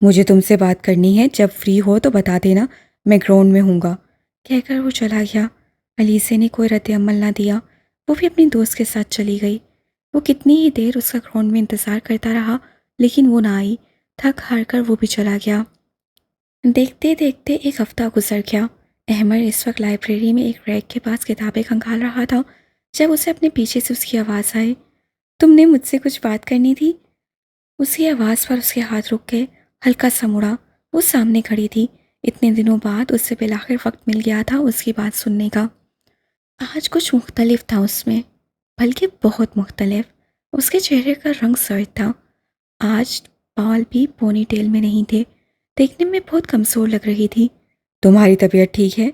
مجھے تم سے بات کرنی ہے، جب فری ہو تو بتا دینا، میں گراؤنڈ میں ہوں گا، کہہ کر وہ چلا گیا۔ الیزے نے کوئی رد عمل نہ دیا، وہ بھی اپنی دوست کے ساتھ چلی گئی۔ وہ کتنی ہی دیر اس کا گراؤنڈ میں انتظار کرتا رہا، لیکن وہ نہ آئی۔ تھک ہار کر وہ بھی چلا گیا۔ دیکھتے دیکھتے ایک ہفتہ گزر گیا۔ احمد اس وقت لائبریری میں ایک ریک کے پاس کتابیں کھنگال رہا تھا جب اسے اپنے پیچھے سے اس کی آواز آئی، تم نے مجھ سے کچھ بات کرنی تھی؟ اس کی آواز پر اس کے ہاتھ رک گئے، ہلکا سا مڑا، وہ سامنے کھڑی تھی۔ اتنے دنوں بعد اس سے بالآخر وقت مل گیا تھا اس کی بات سننے کا۔ آج کچھ مختلف تھا اس میں، بلکہ بہت مختلف۔ اس کے چہرے کا رنگ سرد تھا، آج بال بھی پونی ٹیل میں نہیں تھے، دیکھنے میں بہت کمزور لگ رہی تھی۔ تمہاری طبیعت ٹھیک ہے؟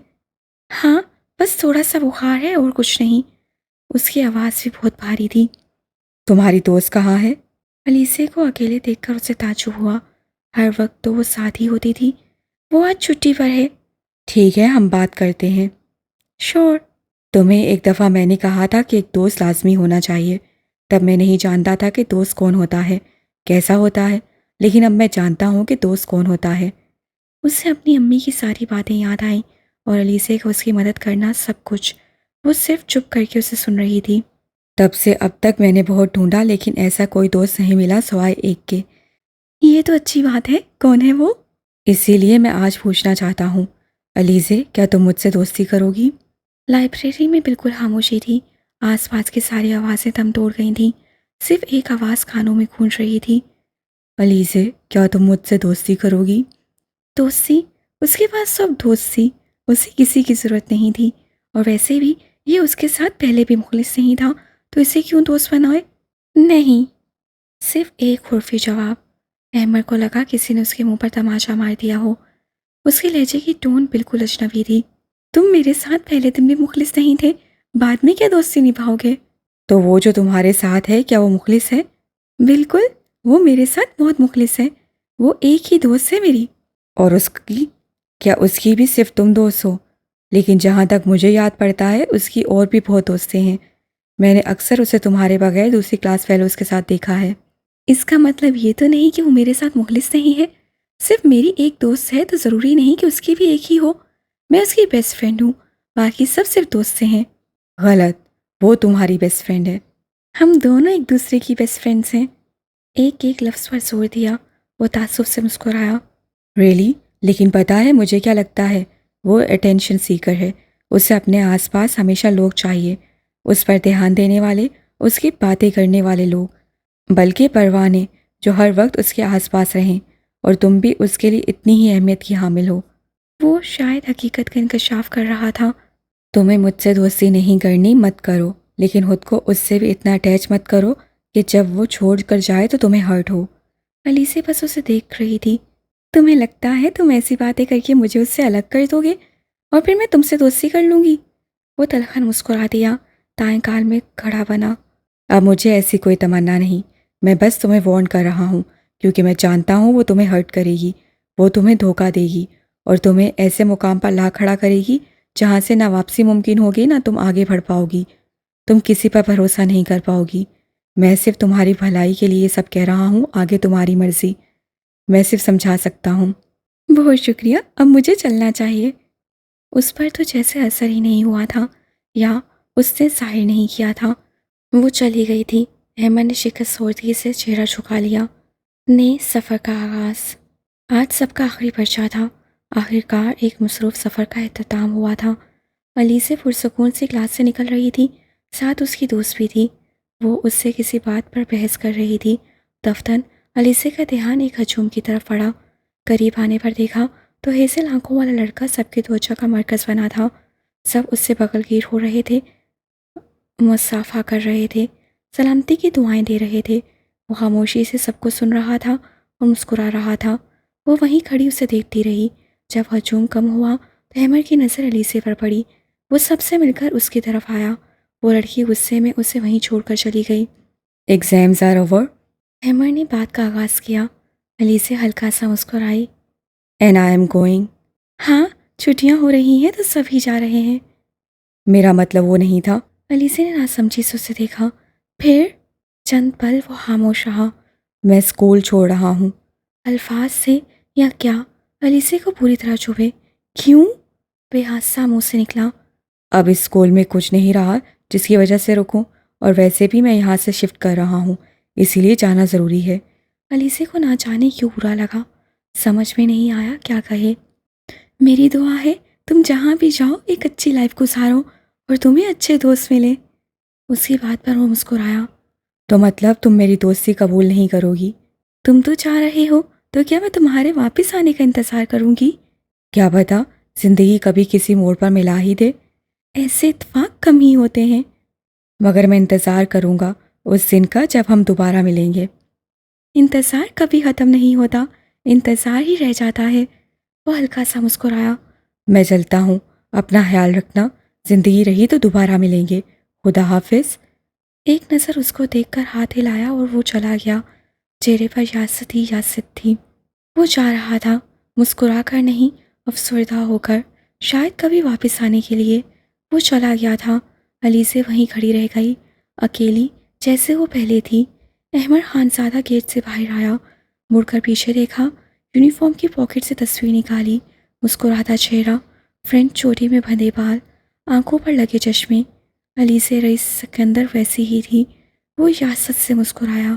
ہاں، بس تھوڑا سا بخار ہے اور کچھ نہیں۔ اس کی آواز بھی بہت بھاری تھی۔ تمہاری دوست کہاں ہے؟ الیسے کو اکیلے دیکھ کر اسے تعجب ہوا، ہر وقت تو وہ ساتھ ہی ہوتی تھی۔ وہ آج چھٹی پر ہے۔ ٹھیک ہے، ہم بات کرتے ہیں۔ شور۔ تمہیں ایک دفعہ میں نے کہا تھا کہ ایک دوست لازمی ہونا چاہیے، تب میں نہیں جانتا تھا کہ دوست کون ہوتا ہے، کیسا ہوتا ہے، لیکن اب میں جانتا ہوں کہ دوست کون ہوتا ہے۔ اسے اپنی امی کی ساری باتیں یاد آئیں اور الیسے کو اس کی مدد کرنا سب کچھ۔ وہ صرف چپ کر کے اسے سن رہی تھی۔ تب سے اب تک میں نے بہت ڈھونڈا، لیکن ایسا کوئی دوست نہیں ملا سوائے ایک کے۔ یہ تو اچھی بات ہے، کون ہے وہ؟ اسی لیے میں آج پوچھنا چاہتا ہوں، الیزے، کیا تم مجھ سے دوستی کرو گی؟ لائبریری میں بالکل خاموشی تھی، آس پاس کی ساری آوازیں دم توڑ گئی تھیں، صرف ایک آواز کانوں میں گونج رہی تھی، الیزے، کیا تم مجھ سے دوستی کرو گی؟ دوستی؟ اس کے پاس سب دوست تھی، اسے کسی کی ضرورت نہیں تھی، اور ویسے بھی یہ اس کے ساتھ پہلے بھی مخلص نہیں تھا، تو اسے کیوں دوست بنائے؟ نہیں۔ صرف ایک حرفی جواب۔ احمد کو لگا کسی نے اس کے منہ پر تماچا مار دیا ہو۔ اس کے لہجے کی ٹون بالکل اجنبی تھی۔ تم میرے ساتھ پہلے دن بھی مخلص نہیں تھے، بعد میں کیا دوستی نبھاؤ گے؟ تو وہ جو تمہارے ساتھ ہے، کیا وہ مخلص ہے؟ بالکل، وہ میرے ساتھ بہت مخلص ہے، وہ ایک ہی دوست ہے میری۔ اور اس کی؟ کیا اس کی بھی صرف تم دوست ہو؟ لیکن جہاں تک مجھے یاد پڑتا ہے، اس کی اور بھی بہت دوستیں ہیں، میں نے اکثر اسے تمہارے بغیر دوسری کلاس فیلوز کے ساتھ دیکھا ہے۔ اس کا مطلب یہ تو نہیں کہ وہ میرے ساتھ مخلص نہیں ہے، صرف میری ایک دوست ہے تو ضروری نہیں کہ اس کی بھی ایک ہی ہو، میں اس کی بیسٹ فرینڈ ہوں، باقی سب صرف دوست ہیں۔ غلط، وہ تمہاری بیسٹ فرینڈ ہے۔ ہم دونوں ایک دوسرے کی بیسٹ فرینڈز ہیں۔ ایک ایک لفظ پر زور دیا، وہ تعصب سے مسکرایا۔ ریلی؟ لیکن پتہ ہے مجھے کیا لگتا ہے، وہ اٹینشن سیکر ہے، اسے اپنے آس پاس ہمیشہ لوگ چاہیے، اس پر دھیان دینے والے، اس کی باتیں کرنے والے لوگ، بلکہ پروانے جو ہر وقت اس کے آس پاس رہیں، اور تم بھی اس کے لیے اتنی ہی اہمیت کی حامل ہو۔ وہ شاید حقیقت کا انکشاف کر رہا تھا۔ تمہیں مجھ سے دوستی نہیں کرنی، مت کرو، لیکن خود کو اس سے بھی اتنا اٹیچ مت کرو کہ جب وہ چھوڑ کر جائے تو تمہیں ہرٹ ہو۔ الیسے بس اسے دیکھ رہی تھی۔ تمہیں لگتا ہے تم ایسی باتیں کر کے مجھے اس سے الگ کر دو گے اور پھر میں تم سے دوستی کر لوں گی؟ وہ تلخن مسکرا دیا، دائیں کان میں کھڑا بنا۔ اب مجھے ایسی کوئی تمنا نہیں، میں بس تمہیں وارن کر رہا ہوں، کیونکہ میں جانتا ہوں وہ تمہیں ہرٹ کرے گی، وہ تمہیں دھوکہ دے گی اور تمہیں ایسے مقام پر لا کھڑا کرے گی جہاں سے نہ واپسی ممکن ہوگی نہ تم آگے بڑھ پاؤ گی۔ تم کسی پر بھروسہ نہیں کر پاؤ گی۔ میں صرف تمہاری بھلائی کے لیے یہ سب کہہ رہا ہوں، آگے تمہاری مرضی، میں صرف سمجھا سکتا ہوں۔ بہت شکریہ، اب مجھے چلنا چاہیے۔ اس پر تو جیسے اثر ہی نہیں ہوا تھا یا اس نے ظاہر نہیں کیا تھا۔ وہ چلی گئی تھی۔ احمد نے شکست خوردگی سے چہرہ جھکا لیا۔ سفر کا آغاز۔ آج سب کا آخری پرچہ تھا۔ آخرکار ایک مصروف سفر کا اختتام ہوا تھا۔ الیسے پرسکون سے کلاس سے نکل رہی تھی، ساتھ اس کی دوست بھی تھی۔ وہ اس سے کسی بات پر بحث کر رہی تھی۔ دفتن الیسے کا دھیان ایک ہجوم کی طرف پڑا۔ قریب آنے پر دیکھا تو ہیزل آنکھوں والا لڑکا سب کی توجہ کا مرکز بنا تھا۔ سب اس سے بغل گیر ہو رہے تھے، مصافحہ کر رہے تھے، سلامتی کی دعائیں دے رہے تھے۔ وہ خاموشی سے سب کو سن رہا تھا اور مسکرا رہا تھا۔ وہ وہیں کھڑی اسے دیکھتی رہی۔ جب ہجوم کم ہوا تو احمد کی نظر الیسے پر پڑی۔ وہ سب سے مل کر اس کی طرف آیا۔ وہ لڑکی غصے میں اسے وہیں چھوڑ کر چلی گئی۔ Exams are over? احمد نے بات کا آغاز کیا۔ الیسے ہلکا سا مسکرائی۔ And I am going. ہاں، چھٹیاں ہو رہی ہیں تو سب ہی جا رہے ہیں۔ میرا مطلب وہ نہیں تھا۔ الیسے نے ناسمجھی سے اسے دیکھا۔ پھر چند پل وہ خاموش رہا۔ میں اسکول چھوڑ رہا ہوں۔ الفاظ سے یا کیا الیسے کو پوری طرح چبھے۔ کیوں؟ بے حادثہ منہ سے نکلا۔ اب اس اسکول میں کچھ نہیں رہا جس کی وجہ سے رکوں، اور ویسے بھی میں یہاں سے شفٹ کر رہا ہوں، اسی لیے جانا ضروری ہے۔ الیسے کو نہ جانے کیوں برا لگا، سمجھ میں نہیں آیا کیا کہے۔ میری دعا ہے تم جہاں بھی جاؤ ایک اچھی لائف گزارو اور تمہیں اچھے دوست ملے۔ اس کی بات پر وہ مسکرایا۔ تو مطلب تم میری دوستی قبول نہیں کرو گی؟ تم تو چاہ رہے ہو تو کیا میں تمہارے واپس آنے کا انتظار کروں گی؟ کیا پتا زندگی کبھی کسی موڑ پر ملا ہی دے، ایسے اتفاق کم ہی ہوتے ہیں۔ مگر میں انتظار کروں گا اس دن کا جب ہم دوبارہ ملیں گے۔ انتظار کبھی ختم نہیں ہوتا، انتظار ہی رہ جاتا ہے۔ وہ ہلکا سا مسکرایا۔ میں چلتا ہوں، اپنا خیال رکھنا، زندگی رہی تو دوبارہ ملیں گے، خدا حافظ۔ ایک نظر اس کو دیکھ کر ہاتھ ہلایا اور وہ چلا گیا۔ چہرے پر یاست ہی یاست تھی۔ وہ جا رہا تھا، مسکرا کر نہیں، افسردہ ہو کر، شاید کبھی واپس آنے کے لیے۔ وہ چلا گیا تھا، الیسے وہیں کھڑی رہ گئی، اکیلی جیسے وہ پہلے تھی۔ احمد خان زادہ گیٹ سے باہر آیا، مڑ کر پیچھے دیکھا، یونیفارم کی پاکٹ سے تصویر نکالی، مسکراتا چہرہ، فرنٹ چوٹی میں بندھے بال، آنکھوں پر لگے چشمے۔ الیسے رئیس سکندر ویسی ہی تھی۔ وہ یاست سے مسکرایا۔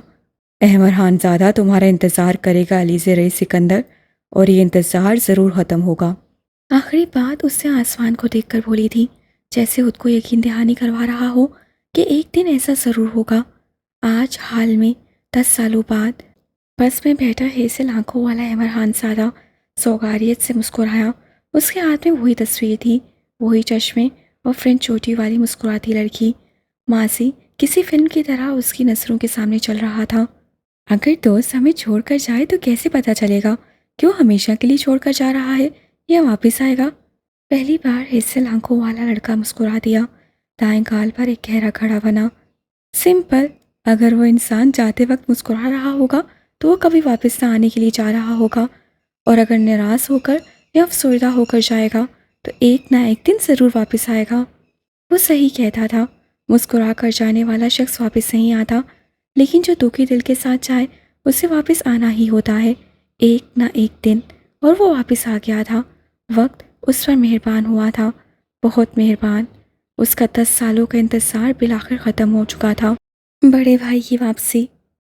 احمد خان زادہ تمہارا انتظار کرے گا الیسے رئیس سکندر، اور یہ انتظار ضرور ختم ہوگا۔ آخری بات اس سے آسمان کو دیکھ کر بولی تھی، جیسے خود کو یقین دہانی کروا رہا ہو کہ ایک دن ایسا ضرور ہوگا۔ آج حال میں 10 سالوں بعد بس میں بیٹھا ہیزل آنکھوں والا احمد خان زادہ سوگاریت سے مسکرایا۔ اس کے ہاتھ میں وہی تصویر تھی، وہی چشمے اور فرنٹ چوٹی والی مسکراتی لڑکی۔ ماضی کسی فلم کی طرح اس کی نظروں کے سامنے چل رہا تھا۔ اگر دوست ہمیں چھوڑ کر جائے تو کیسے پتہ چلے گا کہ وہ ہمیشہ کے لیے چھوڑ کر جا رہا ہے یا واپس آئے گا؟ پہلی بار ہیزل آنکھوں والا لڑکا مسکرا دیا، دائیں گال پر ایک گہرا کھڑا بنا۔ سمپل، اگر وہ انسان جاتے وقت مسکرا رہا ہوگا تو وہ کبھی واپس نہ آنے کے لیے جا رہا ہوگا، اور اگر ناراض ہو کر یا افسردہ ہو کر جائے گا تو ایک نہ ایک دن ضرور واپس آئے گا۔ وہ صحیح کہتا تھا، مسکرا کر جانے والا شخص واپس نہیں آتا، لیکن جو دکھی دل کے ساتھ جائے اسے واپس آنا ہی ہوتا ہے ایک نہ ایک دن۔ اور وہ واپس آ گیا تھا۔ وقت اس پر مہربان ہوا تھا، بہت مہربان۔ اس کا 10 سالوں کا انتظار بالآخر ختم ہو چکا تھا۔ بڑے بھائی کی واپسی۔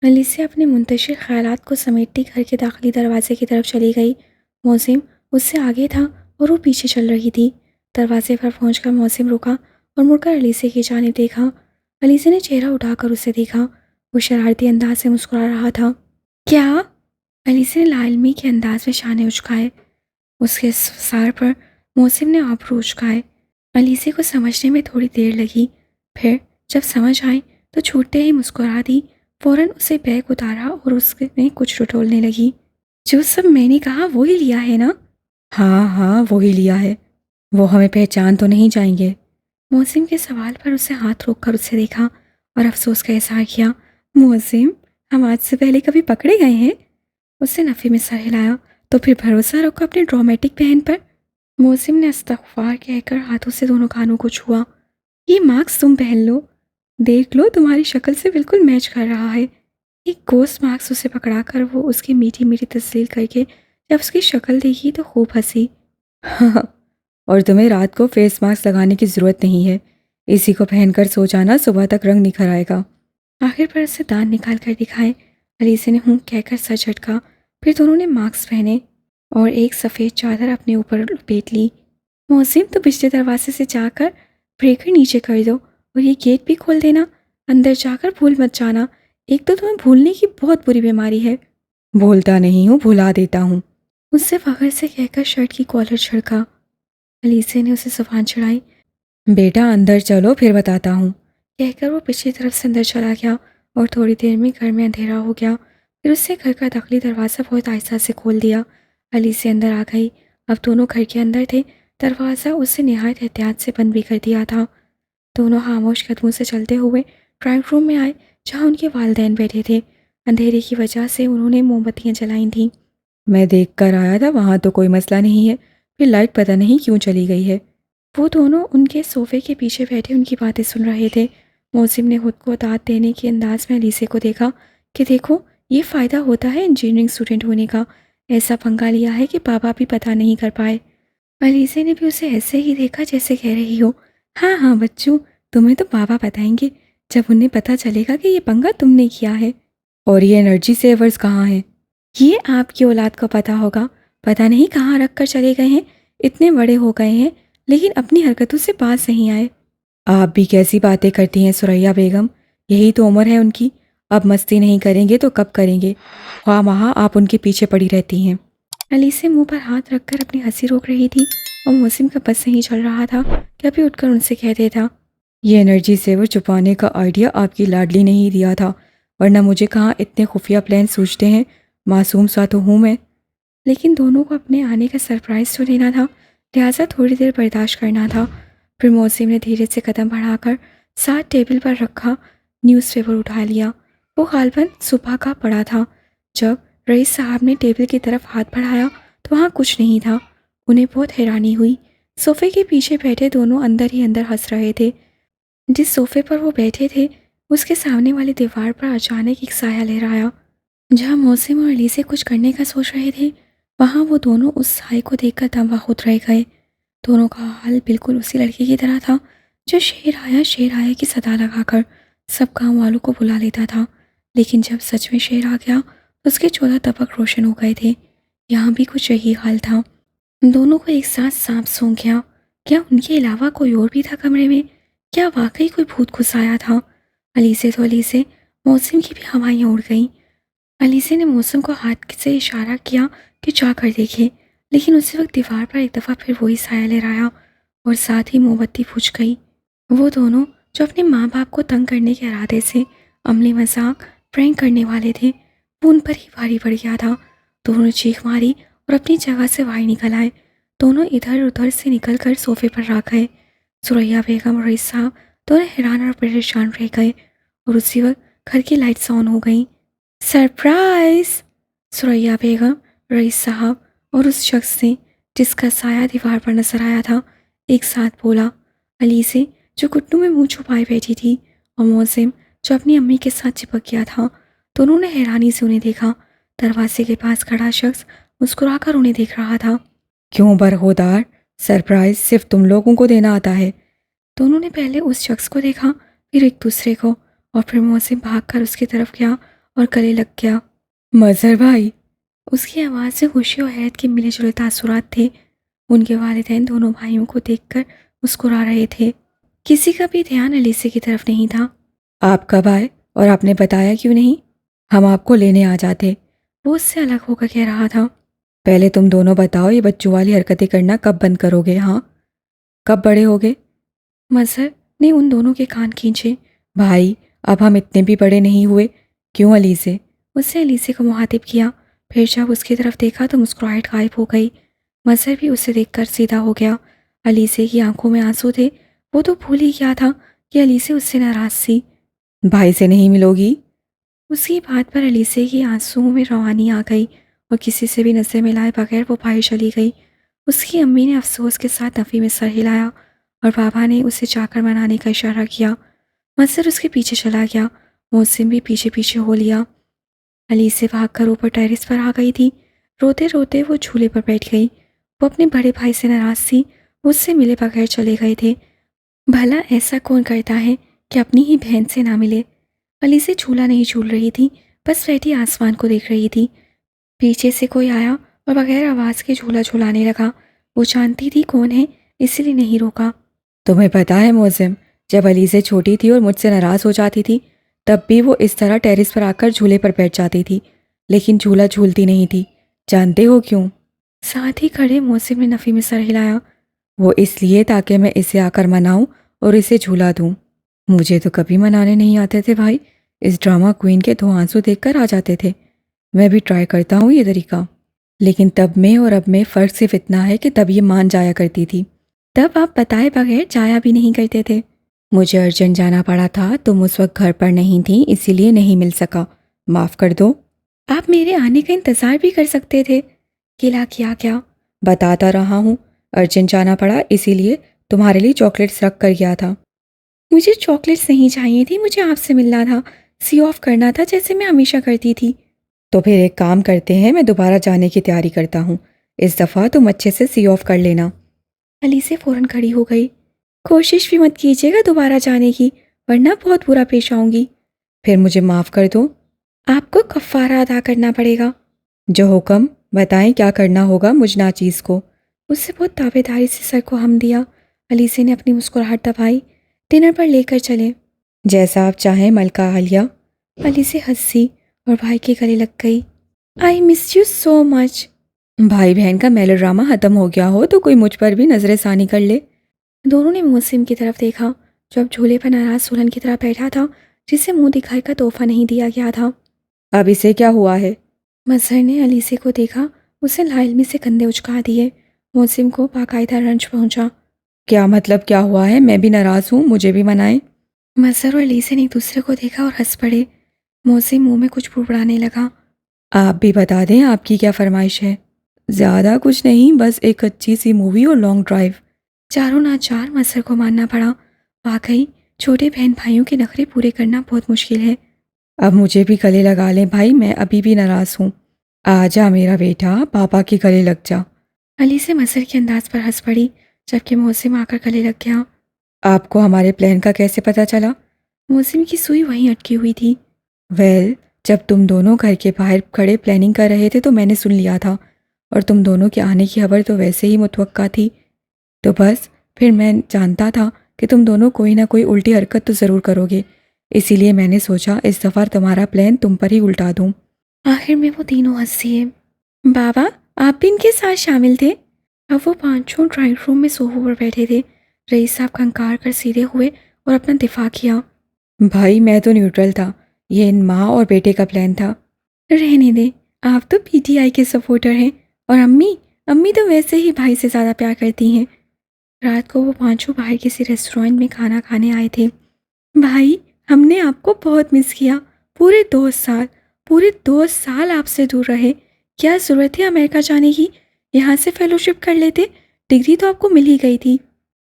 الیسے اپنے منتشر خیالات کو سمیٹتی گھر کے داخلی دروازے کی طرف چلی گئی۔ موسم اس سے آگے تھا اور وہ پیچھے چل رہی تھی۔ دروازے پر پہنچ کر موسم رکا اور مڑ کر الیسے کی جانب دیکھا۔ الیسے نے چہرہ اٹھا کر اسے دیکھا۔ وہ شرارتی انداز سے مسکرا رہا تھا۔ کیا؟ الیسے نے لا علمی کے انداز میں شانے اچکائے۔ اس کے سار پر موسم نے ابرو اچکائے۔ الیسے کو سمجھنے میں تھوڑی دیر لگی، پھر جب سمجھ آئی تو چھوٹتے ہی مسکرا دی۔ فوراً اسے بیگ اتارا اور اس میں کچھ ٹٹولنے لگی۔ جو سب میں نے کہا وہی لیا ہے نا؟ ہاں وہی لیا ہے۔ وہ ہمیں پہچان تو نہیں جائیں گے؟ موسم کے سوال پر اسے ہاتھ روک کر اسے دیکھا اور افسوس کا اظہار کیا۔ موسم، ہم آج سے پہلے کبھی پکڑے گئے ہیں؟ اس نے نفی میں سر ہلایا۔ تو پھر بھروسہ رکھو اپنے ڈرامیٹک بہن پر۔ موسم نے استغفار کہہ کر ہاتھوں سے دونوں کانوں کو چھوا۔ یہ مارکس تم پہن لو، دیکھ لو تمہاری شکل سے بالکل میچ کر رہا ہے۔ ایک گوشت مارکس اسے پکڑا کر وہ اس کی میٹھی میٹھی تسلیل کر کے جب اس کی شکل دیکھی تو خوب ہنسی۔ اور تمہیں رات کو فیس ماسک لگانے کی ضرورت نہیں ہے، اسی کو پہن کر سو جانا، صبح تک رنگ نکھر آئے گا۔ آخر پر اسے دانت نکال کر دکھائے۔ الیسے نے ہوں کہہ کر سر جھٹکا، پھر دونوں نے ماسک پہنے اور ایک سفید چادر اپنے اوپر لپیٹ لی۔ موسم، تو پچھلے دروازے سے جا کر بریکر نیچے کر دو اور یہ گیٹ بھی کھول دینا، اندر جا کر بھول مت جانا، ایک تو تمہیں بھولنے کی بہت بری بیماری ہے۔ بھولتا نہیں ہوں، بھلا دیتا ہوں، اس سے فخر سے کہہ کر شرٹ کی کالر چھڑکا۔ الیسے نے اسے زبان چڑھائی۔ بیٹا اندر چلو پھر بتاتا ہوں، کہہ کر وہ پچھلی طرف سے اندر چلا گیا اور تھوڑی دیر میں گھر میں اندھیرا ہو گیا۔ پھر اس سے گھر کا داخلی دروازہ بہت آہستہ سے کھول دیا۔ الیسے اندر آ گئی۔ اب دونوں گھر کے اندر تھے، دروازہ اس سے نہایت احتیاط سے بند بھی کر دیا تھا۔ دونوں خاموش قدموں سے چلتے ہوئے ڈرائنگ روم میں آئے جہاں ان کے والدین بیٹھے تھے۔ اندھیرے کی وجہ سے انہوں نے موم بتیاں جلائی تھیں۔ میں دیکھ کر آیا تھا، وہاں تو کوئی مسئلہ نہیں ہے، پھر لائٹ پتہ نہیں کیوں چلی گئی ہے۔ وہ دونوں ان کے صوفے کے پیچھے بیٹھے ان کی باتیں سن رہے تھے۔ موسم نے خود کو داد دینے کے انداز میں الیسے کو دیکھا کہ دیکھو، یہ فائدہ ہوتا ہے انجینئرنگ اسٹوڈنٹ ہونے کا، ایسا پنگا لیا ہے کہ بابا بھی پتہ نہیں کر پائے۔ علیزے نے بھی اسے ایسے ہی دیکھا جیسے کہہ رہی ہو، ہاں ہاں بچوں، تمہیں تو بابا بتائیں گے جب انہیں پتہ چلے گا کہ یہ پنگا تم نے کیا ہے۔ اور یہ انرجی سیورز کہاں ہیں؟ یہ آپ کی اولاد کو پتہ ہوگا، پتہ نہیں کہاں رکھ کر چلے گئے ہیں، اتنے بڑے ہو گئے ہیں لیکن اپنی حرکتوں سے باز نہیں آئے۔ آپ بھی کیسی باتیں کرتی ہیں ثریا بیگم، یہی تو عمر ہے ان کی، اب مستی نہیں کریں گے تو کب کریں گے؟ خواہ مہا آپ ان کے پیچھے پڑی رہتی ہیں۔ علیزے منہ پر ہاتھ رکھ کر اپنی ہنسی روک رہی تھی اور موسم کا بس نہیں چل رہا تھا کہ ابھی اٹھ کر ان سے کہہ دیتا، یہ انرجی سیور چھپانے کا آئیڈیا آپ کی لاڈلی نے ہی دیا تھا، ورنہ مجھے کہاں اتنے خفیہ پلان سوچتے ہیں، معصوم سا تو ہوں میں۔ لیکن دونوں کو اپنے آنے کا سرپرائز تو لینا تھا، لہٰذا تھوڑی دیر برداشت کرنا تھا۔ پھر موسم نے دھیرے سے قدم بڑھا کر ساتھ ٹیبل پر رکھا نیوز پیپر اٹھا لیا۔ وہ غالباً صبح کا پڑا تھا۔ جب رئیس صاحب نے ٹیبل کی طرف ہاتھ بڑھایا تو وہاں کچھ نہیں تھا۔ انہیں بہت حیرانی ہوئی۔ صوفے کے پیچھے بیٹھے دونوں اندر ہی اندر ہنس رہے تھے۔ جس صوفے پر وہ بیٹھے تھے اس کے سامنے والی دیوار پر اچانک ایک سایہ لہرایا۔ جہاں موسم اور علیزے کچھ کرنے کا سوچ رہے تھے وہاں وہ دونوں اس سائے کو دیکھ کر دم خود رہ گئے۔ دونوں کا حال بالکل اسی لڑکے کی طرح تھا جو شیر آیا کی صدا لگا کر سب گاؤں والوں کو بلا لیتا تھا، لیکن جب سچ میں شیر آ گیا اس کے 14 طبق روشن ہو گئے تھے۔ یہاں بھی کچھ یہی حال تھا۔ دونوں کو ایک ساتھ سانپ سونگھ گیا۔ کیا ان کے علاوہ کوئی اور بھی تھا کمرے میں؟ کیا واقعی کوئی بھوت گھس آیا تھا؟ علیزے موسم کی بھی ہوائیاں اڑ گئیں۔ علیزے نے موسم کو ہاتھ سے اشارہ کیا کہ جا کر دیکھے، لیکن اسی وقت دیوار پر ایک دفعہ پھر وہی سایہ لہرایا اور ساتھ ہی موم بتی بجھ گئی۔ وہ دونوں جو اپنے ماں باپ کو تنگ کرنے کے ارادے سے عملی مذاق پرینک کرنے والے تھے وہ ان پر ہی بھاری پڑ گیا تھا۔ دونوں نے چیخ ماری اور اپنی جگہ سے باہر نکل آئے۔ دونوں ادھر ادھر سے نکل کر صوفے پر آ گئے۔ ثریا بیگم اور رئیس صاحب دونوں حیران اور پریشان رہ گئے اور اسی وقت گھر کی لائٹس آن ہو گئیں۔ سرپرائز! ثریا بیگم، رئیس صاحب اور اس شخص نے جس کا سایہ دیوار پر نظر آیا تھا ایک ساتھ بولا۔ علیزے جو گھٹنوں میں منہ چھپائے بیٹھی تھی اور موسم جو اپنی امی کے ساتھ چپک گیا تھا، دونوں نے حیرانی سے انہیں دیکھا۔ دروازے کے پاس کھڑا شخص مسکرا کر انہیں دیکھ رہا تھا۔ کیوں برخودار، سرپرائز صرف تم لوگوں کو دینا آتا ہے؟ دونوں نے پہلے اس شخص کو دیکھا پھر ایک دوسرے کو اور پھر موسم بھاگ کر اس کی طرف گیا اور گلے لگ گیا۔ مظہر بھائی! اس کی آواز سے خوشی اور حیرت کے ملے جلے تاثرات تھے۔ ان کے والدین دونوں بھائیوں کو دیکھ کر مسکرا رہے تھے۔ کسی کا بھی دھیان علیزے کی طرف نہیں تھا۔ آپ کب آئے اور آپ نے بتایا کیوں نہیں؟ ہم آپ کو لینے آ جاتے، وہ اس سے الگ ہو کر کہہ رہا تھا۔ پہلے تم دونوں بتاؤ یہ بچوں والی حرکتیں کرنا کب بند کرو گے؟ ہاں کب بڑے ہوگے؟ مظہر نے ان دونوں کے کان کھینچے۔ بھائی اب ہم اتنے بھی بڑے نہیں ہوئے۔ کیوں علیزے؟ اس سے علیزے کو مخاطب کیا۔ پھر جب اس کی طرف دیکھا تو مسکراہٹ غائب ہو گئی۔ مظہر بھی اسے دیکھ کر سیدھا ہو گیا۔ علیزے کی آنکھوں میں آنسو تھے۔ وہ تو بھول ہی گیا تھا کہ علیزے اس سے ناراض تھی۔ بھائی سے نہیں ملو گی؟ اس کی بات پر علیزے کی آنسوؤں میں روانی آ گئی اور کسی سے بھی نظر ملائے بغیر وہ باہر چلی گئی۔ اس کی امی نے افسوس کے ساتھ نفی میں سر ہلایا اور بابا نے اسے جا کر منانے کا اشارہ کیا۔ مظہر اس کے پیچھے چلا گیا۔ موسم بھی پیچھے پیچھے ہو لیا۔ علیزے بھاگ کر اوپر ٹیرس پر آ گئی تھی۔ روتے روتے وہ جھولے پر بیٹھ گئی۔ وہ اپنے بڑے بھائی سے ناراض تھی، وہ اس سے ملے بغیر چلے گئے تھے۔ بھلا ایسا کون کرتا ہے کہ اپنی ہی بہن سے نہ ملے؟ علیزے جھولا نہیں جھول رہی تھی، بس بیٹھی آسمان کو دیکھ رہی تھی۔ پیچھے سے کوئی آیا اور بغیر آواز کے جھولا جھولانے لگا۔ وہ جانتی تھی کون ہے، اسی لیے نہیں روکا۔ تمہیں پتا ہے موسم، جب علیزے چھوٹی تھی اور مجھ سے ناراض ہو جاتی تھی تب بھی وہ اس طرح ٹیرس پر آ کر جھولے پر بیٹھ جاتی تھی، لیکن جھولا جھولتی نہیں تھی۔ جانتے ہو کیوں؟ ساتھ ہی کھڑے موسم نے نفی میں سر ہلایا۔ وہ اس لیے تاکہ میں اسے آ کر مناؤں اور اسے جھولا دوں۔ مجھے تو کبھی منانے نہیں آتے تھے بھائی، اس ڈرامہ کوئین کے دو آنسو دیکھ کر آ جاتے تھے۔ میں بھی ٹرائی کرتا ہوں یہ طریقہ، لیکن تب میں اور اب میں فرق صرف اتنا ہے کہ تب یہ مان جایا کرتی تھی، تب آپ بتائے بغیر جایا بھی نہیں کرتے تھے۔ مجھے ارجنٹ جانا پڑا تھا، تم اس وقت گھر پر نہیں تھی، اسی لیے نہیں مل سکا، معاف کر دو۔ آپ میرے آنے کا انتظار بھی کر سکتے تھے۔ گلا کیا؟ بتاتا رہا ہوں، ارجنٹ جانا پڑا اسی لیے تمہارے لیے چاکلیٹس رکھ کر گیا تھا۔ مجھے چاکلیٹس نہیں چاہیے تھی، مجھے آپ سے ملنا تھا، سی آف کرنا تھا جیسے میں ہمیشہ کرتی تھی۔ تو پھر ایک کام کرتے ہیں، میں دوبارہ جانے کی تیاری کرتا ہوں، اس دفعہ تم اچھے سے سی آف کر لینا۔ علیسے فوراً کھڑی ہو گئی۔ کوشش بھی مت کیجیے گا دوبارہ جانے کی، ورنہ بہت برا پیش آؤں گی۔ پھر مجھے معاف کر دو۔ آپ کو کفارہ ادا کرنا پڑے گا۔ جو حکم، بتائیں کیا کرنا ہوگا مجھ ناچیز کو؟ اس سے بہت تابع داری سے سر کو ہم دیا۔ علیسے نے اپنی مسکراہٹ دبائی۔ ڈنر پر لے کر چلیں۔ جیسا آپ چاہیں ملکہ عالیہ۔ علیسے ہنسی اور بھائی کے گلے لگ گئی۔ آئی مس یو سو مچ۔ بھائی بہن کا میلو ڈرامہ ختم ہو گیا ہو تو کوئی مجھ پر بھی نظر ثانی کر لے۔ دونوں نے موسم کی طرف دیکھا جو اب جھولے پر ناراض دلہن کی طرح بیٹھا تھا، جسے منہ دکھائی کا تحفہ نہیں دیا گیا تھا۔ اب اسے کیا ہوا ہے؟ مظہر نے علیسے کو دیکھا، اسے لا علمی سے کندھے اچکا دیے۔ موسم کو باقاعدہ رنج پہنچا۔ کیا مطلب کیا ہوا ہے؟ میں بھی ناراض ہوں، مجھے بھی منائیں۔ مظہر اور علیسے نے ایک دوسرے کو دیکھا اور ہنس پڑے۔ موسم منہ میں کچھ بڑبڑانے لگا۔ آپ بھی بتا دیں آپ کی کیا فرمائش ہے؟ زیادہ کچھ نہیں، بس ایک اچھی سی مووی اور لانگ ڈرائیو۔ چاروں ناچار مظہر کو ماننا پڑا۔ واقعی چھوٹے بہن بھائیوں کے نخرے پورے کرنا بہت مشکل ہے۔ اب مجھے بھی گلے لگا لیں بھائی، میں ابھی بھی ناراض ہوں۔ آ جا میرا بیٹا، پاپا کے گلے لگ جا۔ علی سے مظہر کے انداز پر ہنس پڑی، جبکہ موسم آ کر گلے لگ گیا۔ آپ کو ہمارے پلان کا کیسے پتہ چلا؟ موسم کی سوئی وہیں اٹکی ہوئی تھی۔ ویل، جب تم دونوں گھر کے باہر کھڑے پلاننگ کر رہے تھے تو میں نے سن لیا تھا، اور تم دونوں کے آنے کی خبر تو ویسے ہی متوقع تھی، تو بس پھر میں جانتا تھا کہ تم دونوں کوئی نہ کوئی الٹی حرکت تو ضرور کرو گے، اسی لیے میں نے سوچا اس دفعہ تمہارا پلان تم پر ہی الٹا دوں۔ آخر میں وہ تینوں ہنسی۔ بابا، آپ بھی ان کے ساتھ شامل تھے؟ اب وہ پانچوں ڈرائنگ روم میں صوفوں پر بیٹھے تھے۔ رئیس صاحب کھنکار کر سیدھے ہوئے اور اپنا دفاع کیا۔ بھائی میں تو نیوٹرل تھا، یہ ان ماں اور بیٹے کا پلان تھا۔ رہنے دیں، آپ تو پی ٹی آئی کے سپورٹر ہیں، اور امی تو ویسے ہی بھائی سے زیادہ پیار کرتی ہیں۔ رات کو وہ پانچوں باہر کسی ریسٹورینٹ میں کھانا کھانے آئے تھے۔ بھائی، ہم نے آپ کو بہت مس کیا، پورے 2 سال آپ سے دور رہے۔ کیا ضرورت ہے امریکہ جانے کی؟ یہاں سے فیلوشپ کر لیتے، ڈگری تو آپ کو مل ہی گئی تھی۔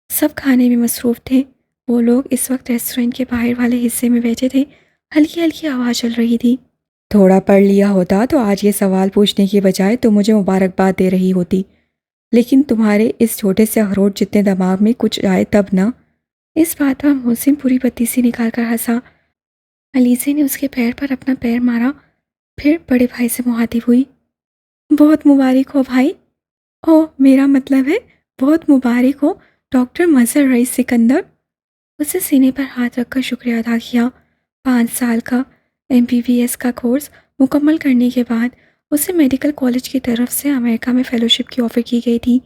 سب کھانے میں مصروف تھے۔ وہ لوگ اس وقت ریسٹورینٹ کے باہر والے حصے میں بیٹھے تھے۔ ہلکی ہلکی آواز چل رہی تھی۔ تھوڑا پڑھ لیا ہوتا تو آج یہ سوال پوچھنے کی بجائے تو مجھے مبارکباد دے رہی ہوتی، لیکن تمہارے اس چھوٹے سے اخروٹ جتنے دماغ میں کچھ آئے تب نہ۔ اس بات پر محسن پوری بتی سی نکال کر ہنسا۔ علیسے نے اس کے پیر پر اپنا پیر مارا، پھر بڑے بھائی سے مخاطب ہوئی۔ بہت مبارک ہو بھائی۔ اوہ، میرا مطلب ہے بہت مبارک ہو ڈاکٹر مظہر رئیس سکندر۔ اسے سینے پر ہاتھ رکھ کر شکریہ ادا کیا۔ 5 سال کا MBBS کا کورس مکمل کرنے کے بعد اسے میڈیکل کالج کی طرف سے امریکہ میں فیلوشپ کی آفر کی گئی تھی۔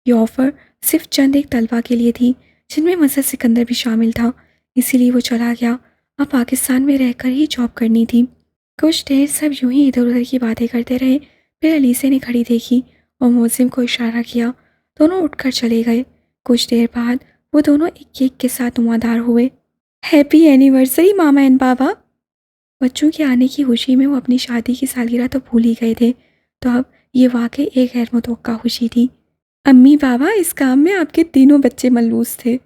یہ آفر صرف چند ایک طلبہ کے لیے تھی، جن میں مظہر سکندر بھی شامل تھا، اسی لیے وہ چلا گیا۔ اب پاکستان میں رہ کر ہی جاب کرنی تھی۔ کچھ دیر سب یوں ہی ادھر ادھر کی باتیں کرتے رہے، پھر علیسے نے گھڑی دیکھی اور موسم کو اشارہ کیا۔ دونوں اٹھ کر چلے گئے۔ کچھ دیر بعد وہ دونوں ایک کیک کے ساتھ نمودار ہوئے۔ ہیپی اینیورسری ماما اینڈ بابا۔ بچوں کے آنے کی خوشی میں وہ اپنی شادی کی سالگرہ تو بھول ہی گئے تھے، تو اب یہ واقعی ایک غیر متوقع خوشی تھی۔ امی بابا، اس کام میں آپ کے تینوں بچے ملوث تھے،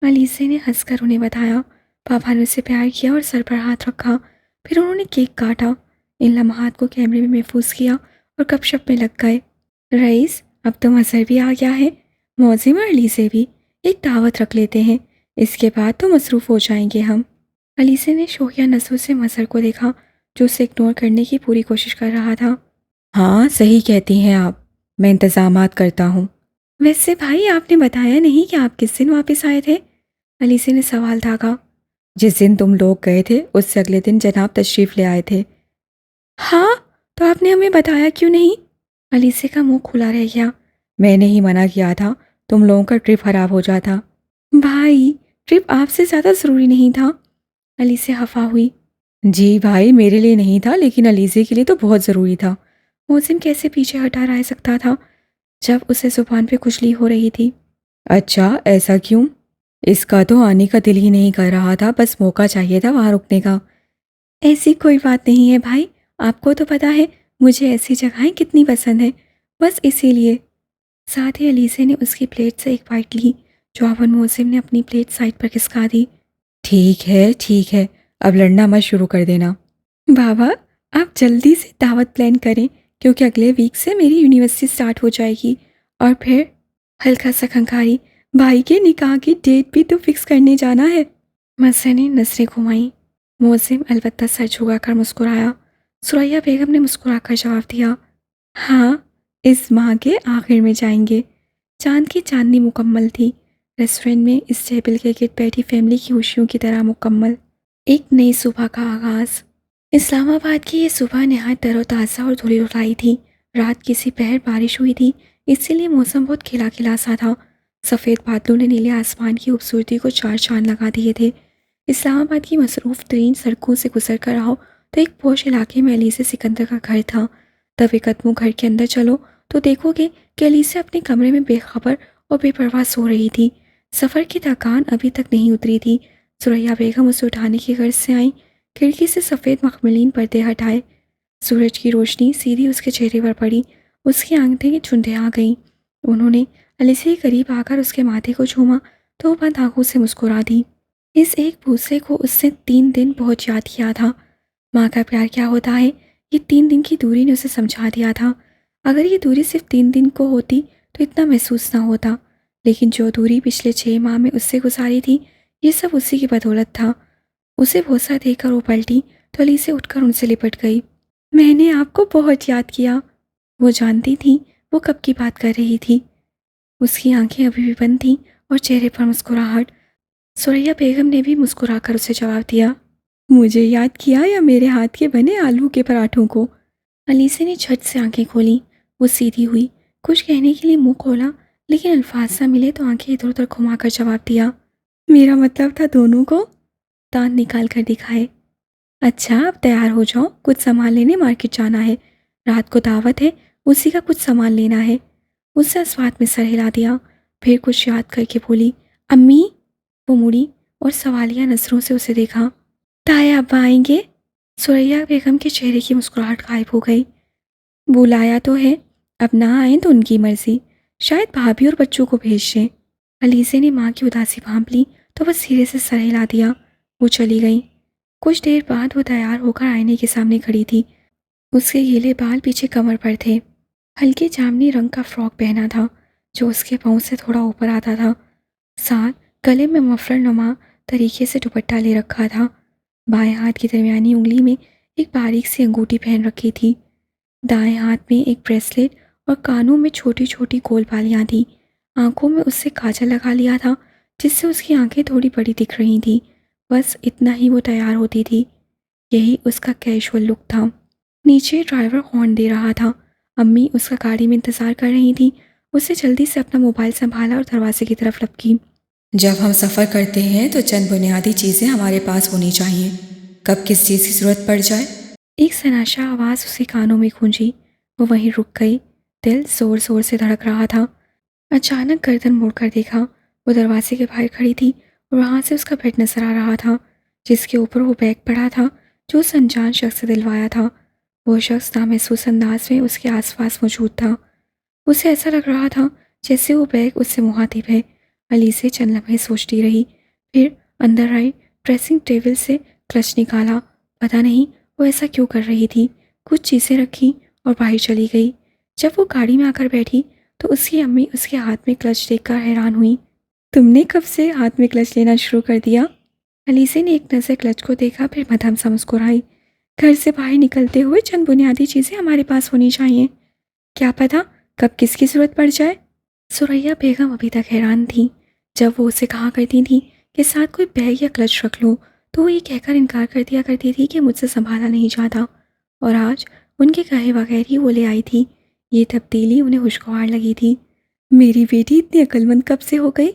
علیسے نے ہنس کر انہیں بتایا۔ پاپا نے اسے پیار کیا اور سر پر ہاتھ رکھا، پھر انہوں نے کیک کاٹا۔ ان لمحات کو کیمرے میں محفوظ کیا اور گپ شپ میں لگ گئے۔ رئیس، اب تو مظہر بھی آ گیا ہے، موزم اور علیسے بھی، ایک دعوت رکھ لیتے ہیں، اس کے بعد تو مصروف ہو جائیں گے ہم۔ علیسے نے شوخیہ نظروں سے مظہر کو دیکھا، جو اسے اگنور کرنے کی پوری کوشش کر رہا تھا۔ ہاں صحیح کہتی ہیں آپ، میں انتظامات کرتا ہوں۔ ویسے بھائی، آپ نے بتایا نہیں کہ آپ کس دن واپس آئے تھے؟ علیسے نے سوال داغا۔ جس دن تم لوگ گئے تھے اس سے اگلے دن جناب تشریف لے آئے تھے۔ ہاں، تو آپ نے ہمیں بتایا کیوں نہیں؟ علیسے کا منہ کھلا رہ گیا۔ میں نے ہی منع کیا تھا، تم لوگوں کا ٹرپ خراب ہو جاتا۔ بھائی، ٹرپ آپ سے زیادہ ضروری نہیں تھا؟ علیسے خفا ہوئی۔ جی بھائی، میرے لیے نہیں تھا، لیکن علیسے کے لیے تو بہت ضروری تھا۔ محسن کیسے پیچھے ہٹا رہ سکتا تھا جب اسے زبان پہ کھجلی ہو رہی تھی۔ اچھا، ایسا کیوں؟ اس کا تو آنے کا دل ہی نہیں کر رہا تھا، بس موقع چاہیے تھا وہاں رکنے کا۔ ایسی کوئی بات نہیں ہے بھائی، آپ کو تو پتا ہے مجھے ایسی جگہیں کتنی پسند ہیں، بس اسی لیے۔ ساتھ ہی علیسے نے اس کی پلیٹ سے ایک بائٹ لی۔ جواباً محسن نے اپنی پلیٹ سائڈ پر کھسکا دی۔ ٹھیک ہے اب لڑنا مت شروع کر دینا۔ بابا، آپ جلدی سے دعوت پلان کریں کیونکہ اگلے ویک سے میری یونیورسٹی سٹارٹ ہو جائے گی، اور پھر ہلکا سا کھنکھاری، بھائی کے نکاح کی ڈیٹ بھی تو فکس کرنے جانا ہے۔ مزہ نے نظریں گھمائیں۔ موزم البتہ سر جھکا کر مسکرایا۔ ثریا بیگم نے مسکرا کر جواب دیا، ہاں، اس ماہ کے آخر میں جائیں گے۔ چاند کی چاندنی مکمل تھی، ریسٹورنٹ میں اس ٹیبل کے گرد بیٹھی فیملی کی خوشیوں کی طرح مکمل، ایک نئی صبح کا آغاز۔ اسلام آباد کی یہ صبح نہایت تر و تازہ اور دھلی اٹھائی تھی۔ رات کسی پہر بارش ہوئی تھی، اسی لیے موسم بہت کھلا کھلا سا تھا۔ سفید بادلوں نے نیلے آسمان کی خوبصورتی کو چار چاند لگا دیے تھے۔ اسلام آباد کی مصروف ترین سڑکوں سے گزر کر آؤ تو ایک پوش علاقے میں علیزہ سکندر کا گھر تھا۔ دبے قدموں گھر کے اندر چلو تو دیکھو گے کہ علیزہ اپنے کمرے میں بے خبر اور بے پرواہ سو رہی تھی۔ سفر کی تھکان ابھی تک نہیں اتری تھی۔ ثریا بیگم اسے اٹھانے کی غرض سے آئیں، کھڑکی سے سفید مخملین پردے ہٹائے۔ سورج کی روشنی سیدھی اس کے چہرے پر پڑی، اس کی آنکھیں چندھیاں گئیں۔ انہوں نے علیزہ کے قریب آ کر اس کے ماتھے کو چوما تو وہ بند آنکھوں سے مسکرا دی۔ اس ایک بوسے کو اس نے 3 دن بہت یاد کیا تھا۔ ماں کا پیار کیا ہوتا ہے، یہ 3 دن کی دوری نے اسے سمجھا دیا تھا۔ اگر یہ دوری صرف 3 دن کو ہوتی تو اتنا محسوس نہ ہوتا، لیکن جو دوری پچھلے 6 ماہ میں اس سے گزاری تھی، یہ سب اسی کی بدولت تھا۔ اسے بوسہ دے کر وہ پلٹی تو علیزہ اٹھ کر ان سے لپٹ گئی۔ میں نے آپ کو بہت یاد کیا۔ وہ جانتی تھی وہ کب کی بات کر رہی تھی۔ اس کی آنکھیں ابھی بھی بند تھیں اور چہرے پر مسکراہٹ۔ ثریا بیگم نے بھی مسکرا کر اسے جواب دیا، مجھے یاد کیا یا میرے ہاتھ کے بنے آلو کے پراٹھوں کو؟ علیزہ نے جھٹ سے آنکھیں کھولی۔ وہ سیدھی ہوئی، کچھ کہنے کے لیے منہ کھولا، لیکن الفاظ نہ ملے تو آنکھیں ادھر ادھر گھما کر جواب دیا، میرا مطلب تھا دونوں کو۔ دانت نکال کر دکھائے۔ اچھا، اب تیار ہو جاؤ، کچھ سامان لینے مارکیٹ جانا ہے، رات کو دعوت ہے، اسی کا کچھ سامان لینا ہے۔ اس نے اسوات میں سر ہلا دیا، پھر کچھ یاد کر کے بولی، امی؟ وہ مڑی اور سوالیہ نظروں سے اسے دیکھا۔ تایا ابا آئیں گے؟ ثریا بیگم کے چہرے کی مسکراہٹ غائب ہو گئی۔ بلایا تو ہے، اب نہ آئیں تو ان کی مرضی، شاید بھابھی اور بچوں کو بھیج دیں۔ علیزہ نے ماں کی اداسی بھانپ لی تو بس سیرے سے سر ہلا دیا۔ وہ چلی گئی۔ کچھ دیر بعد وہ تیار ہو کر آئینے کے سامنے کھڑی تھی۔ اس کے گیلے بال پیچھے کمر پر تھے۔ ہلکے جامنی رنگ کا فراک پہنا تھا جو اس کے پاؤں سے تھوڑا اوپر آتا تھا، ساتھ گلے میں مفلر نما طریقے سے دوپٹہ لے رکھا تھا۔ بائیں ہاتھ کی درمیانی انگلی میں ایک باریک سی انگوٹھی پہن رکھی تھی، دائیں ہاتھ میں ایک بریسلیٹ اور کانوں میں چھوٹی چھوٹی گول بالیاں تھیں۔ آنکھوں میں اس سے کاجل لگا لیا تھا جس سے اس کی آنکھیں تھوڑی بڑی دکھ رہی تھیں۔ بس اتنا ہی وہ تیار ہوتی تھی، یہی اس کا کیجول لک تھا۔ نیچے ڈرائیور ہارن دے رہا تھا، امی اس کا گاڑی میں انتظار کر رہی تھیں۔ اسے جلدی سے اپنا موبائل سنبھالا اور دروازے کی طرف لپکی۔ جب ہم سفر کرتے ہیں تو چند بنیادی چیزیں ہمارے پاس ہونی چاہیے، کب کس چیز کی ضرورت پڑ جائے۔ ایک سناشا آواز اس کے کانوں میں گونجی۔ وہ وہیں رک گئی، دل زور زور سے دھڑک رہا تھا۔ اچانک گردن موڑ کر دیکھا، وہ دروازے کے باہر کھڑی تھی اور وہاں سے اس کا بیڈ نظر آ رہا تھا جس کے اوپر وہ بیگ پڑا تھا جو اس انجان شخص سے دلوایا تھا۔ وہ شخص نامحسوس انداز میں اس کے آس پاس موجود تھا۔ اسے ایسا لگ رہا تھا جیسے وہ بیگ اس سے مخاطب ہے۔ علیزہ چند لمحے سوچتی رہی، پھر اندر آئی، ڈریسنگ ٹیبل سے کلچ نکالا۔ پتہ نہیں وہ ایسا کیوں کر رہی تھی، کچھ چیزیں رکھی اور باہر چلی گئی۔ جب وہ گاڑی میں آ کر بیٹھی تو اس کی امی اس کے ہاتھ میں کلچ دیکھ کر حیران ہوئی۔ تم نے کب سے ہاتھ میں کلچ لینا شروع کر دیا؟ علیزہ نے ایک نظر کلچ کو دیکھا، پھر مدھم سا مسکرائی۔ گھر سے باہر نکلتے ہوئے چند بنیادی چیزیں ہمارے پاس ہونی چاہیے، کیا پتہ کب کس کی ضرورت پڑ جائے۔ ثریا بیگم ابھی تک حیران تھی۔ جب وہ اسے کہا کرتی تھی کہ ساتھ کوئی بیگ یا کلچ رکھ لو تو وہ یہ کہہ کر انکار کر دیا کرتی تھی کہ مجھ سے سنبھالا نہیں جاتا، اور آج ان کے کہے بغیر ہی وہ لے آئی تھی۔ یہ تبدیلی انہیں خوشگوار لگی تھی۔ میری بیٹی اتنی عقل مند کب سے ہو گئی؟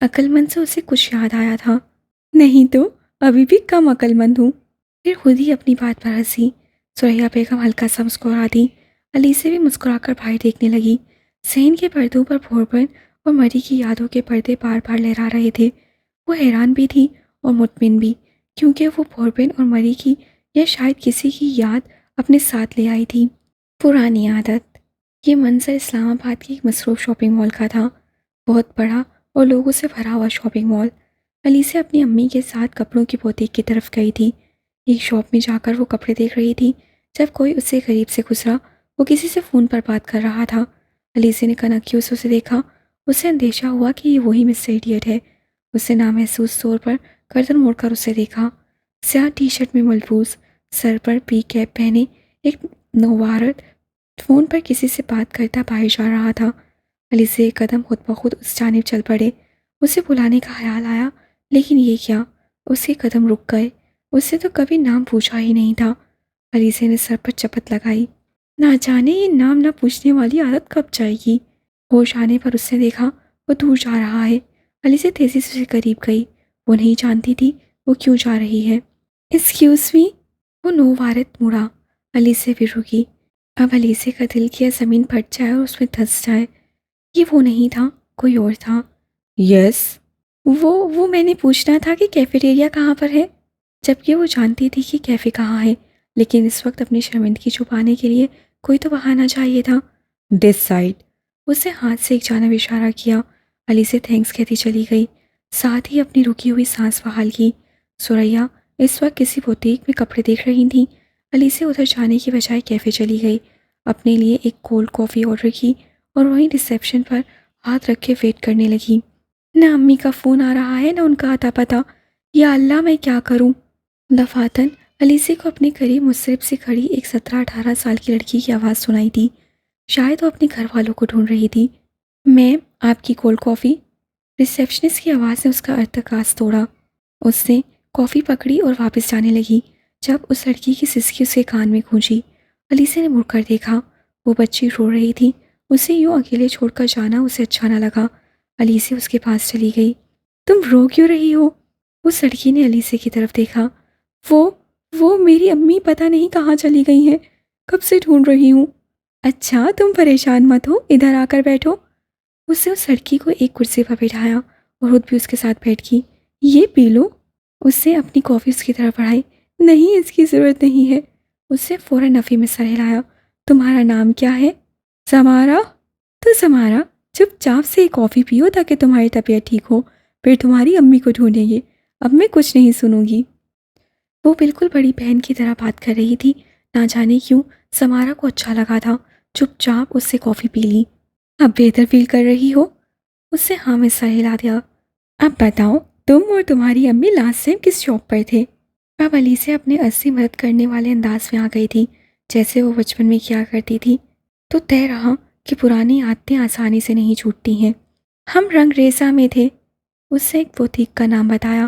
عقل مند سے اسے کچھ یاد آیا تھا، نہیں تو ابھی بھی کم عقل مند ہوں۔ پھر خود ہی اپنی بات پر ہنسی۔ ثریا بیگم ہلکا سا مسکرا دی۔ علیزہ بھی مسکرا کر باہر دیکھنے لگی۔ صحن کے پردوں پر بھوربن اور مری کی یادوں کے پردے بار بار لہرا رہے تھے۔ وہ حیران بھی تھی اور مطمئن بھی، کیونکہ وہ بھوربن اور مری کی یا شاید کسی کی یاد اپنے ساتھ لے آئی تھی۔ پرانی عادت۔ یہ منظر اسلام آباد کی ایک مصروف شاپنگ مال کا تھا، بہت بڑا اور لوگوں سے بھرا ہوا شاپنگ مال۔ علیزہ اپنی امی کے ساتھ کپڑوں کی بوتیک کی طرف گئی تھی۔ ایک شاپ میں جا کر وہ کپڑے دیکھ رہی تھی جب کوئی اس سے قریب سے گزرا، وہ کسی سے فون پر بات کر رہا تھا۔ الیزے نے کنکیوں سے اسے دیکھا۔ اسے اندیشہ ہوا کہ یہ وہی مسٹر ایڈیٹ ہے۔ اسے نامحسوس طور پر گردن موڑ کر اسے دیکھا۔ سیاہ ٹی شرٹ میں ملبوس، سر پر پی کیپ پہنے ایک نوبارد فون پر کسی سے بات کرتا باہر جا رہا تھا۔ الیزے ایک قدم خود بخود اس جانب چل پڑے۔ اسے بلانے کا خیال آیا، لیکن یہ کیا؟ اس کے قدم رک گئے۔ اس سے تو کبھی نام پوچھا ہی نہیں تھا۔ الیزے نے سر پر چپت لگائی۔ نہ جانے یہ نام نہ پوچھنے والی عادت کب جائے گی۔ ہوش آنے پر اس نے دیکھا وہ دور جا رہا ہے۔ الیزے تیزی سے اسے قریب گئی۔ وہ نہیں جانتی تھی وہ کیوں جا رہی ہے۔ ایکسکیوز می، وہ نوبارد مڑا۔ الیزے بھی رکی۔ اب الیزے کا دل کیا زمین پھٹ جائے اور اس میں دھس جائے۔ یہ وہ نہیں تھا، کوئی اور تھا۔ یس۔ وہ میں نے پوچھنا تھا کہ کیفیٹیریا کہاں پر ہے، جبکہ وہ جانتی تھی کہ کیفے کہاں ہے، لیکن اس وقت اپنی شرمندگی چھپانے کے لیے کوئی تو بہانہ چاہیے تھا۔ This side. اس نے ہاتھ سے ایک جانب اشارہ کیا۔ الیزے تھینکس کہتی چلی گئی، ساتھ ہی اپنی رکی ہوئی سانس بحال کی۔ سوریا اس وقت کسی بوتیک میں کپڑے دیکھ رہی تھیں۔ الیزے ادھر جانے کی بجائے کیفے چلی گئی، اپنے لیے ایک کولڈ کافی آرڈر کی اور وہیں ریسیپشن پر ہاتھ رکھ کے ویٹ کرنے لگی۔ نہ امی کا فون آ رہا ہے، نہ ان کا اتا پتہ۔ یا اللہ، میں کیا کروں؟ دفعتاً الیزے کو اپنے قریب مصرف سے کھڑی ایک 17-18 سال کی لڑکی کی آواز سنائی دی۔ شاید وہ اپنے گھر والوں کو ڈھونڈ رہی تھی۔ میم، آپ کی کولڈ کافی؟ ریسیپشنسٹ کی آواز نے اس کا ارتکاز توڑا۔ اس نے کافی پکڑی اور واپس جانے لگی جب اس لڑکی کی سسکی اس کے کان میں گونجی۔ الیزے نے مڑ کر دیکھا، وہ بچی رو رہی تھی۔ اسے یوں اکیلے چھوڑ کر جانا اسے اچھا نہ لگا۔ الیزے اس کے پاس چلی گئی۔ تم رو کیوں رہی ہو؟ اس لڑکی نے الیزے کی طرف دیکھا۔ وہ میری امی پتہ نہیں کہاں چلی گئی ہیں، کب سے ڈھونڈ رہی ہوں۔ اچھا، تم پریشان مت ہو، ادھر آ کر بیٹھو۔ اس نے اس لڑکی کو ایک کرسی پر بٹھایا اور خود بھی اس کے ساتھ بیٹھ گئی۔ یہ پی لو۔ اس نے اپنی کافی اس کی طرف بڑھائی۔ نہیں، اس کی ضرورت نہیں ہے۔ اس نے فوراً نفی میں سر ہلایا۔ تمہارا نام کیا ہے؟ سمارا۔ تو سمارا، چپ چاپ سے ایک کافی پیو تاکہ تمہاری طبیعت ٹھیک ہو، پھر تمہاری امی کو ڈھونڈیں گے۔ اب میں کچھ نہیں سنوں گی۔ وہ بالکل بڑی بہن کی طرح بات کر رہی تھی۔ نہ جانے کیوں سمارا کو اچھا لگا تھا۔ چپ چاپ اس سے کافی پی لی۔ اب بہتر فیل کر رہی ہو؟ اس سے ہاں میں سر ہلا دیا۔ اب بتاؤ، تم اور تمہاری امی لاسٹ ٹائم کس شاپ پر تھے؟ اب الیزے اپنے اصلی مدد کرنے والے انداز میں آ گئی تھی، جیسے وہ بچپن میں کیا کرتی تھی۔ تو طے رہا کہ پرانی عادتیں آسانی سے نہیں چھوٹتی ہیں۔ ہم رنگ ریزہ میں تھے۔ اس سے ایک بوتیک کا نام بتایا۔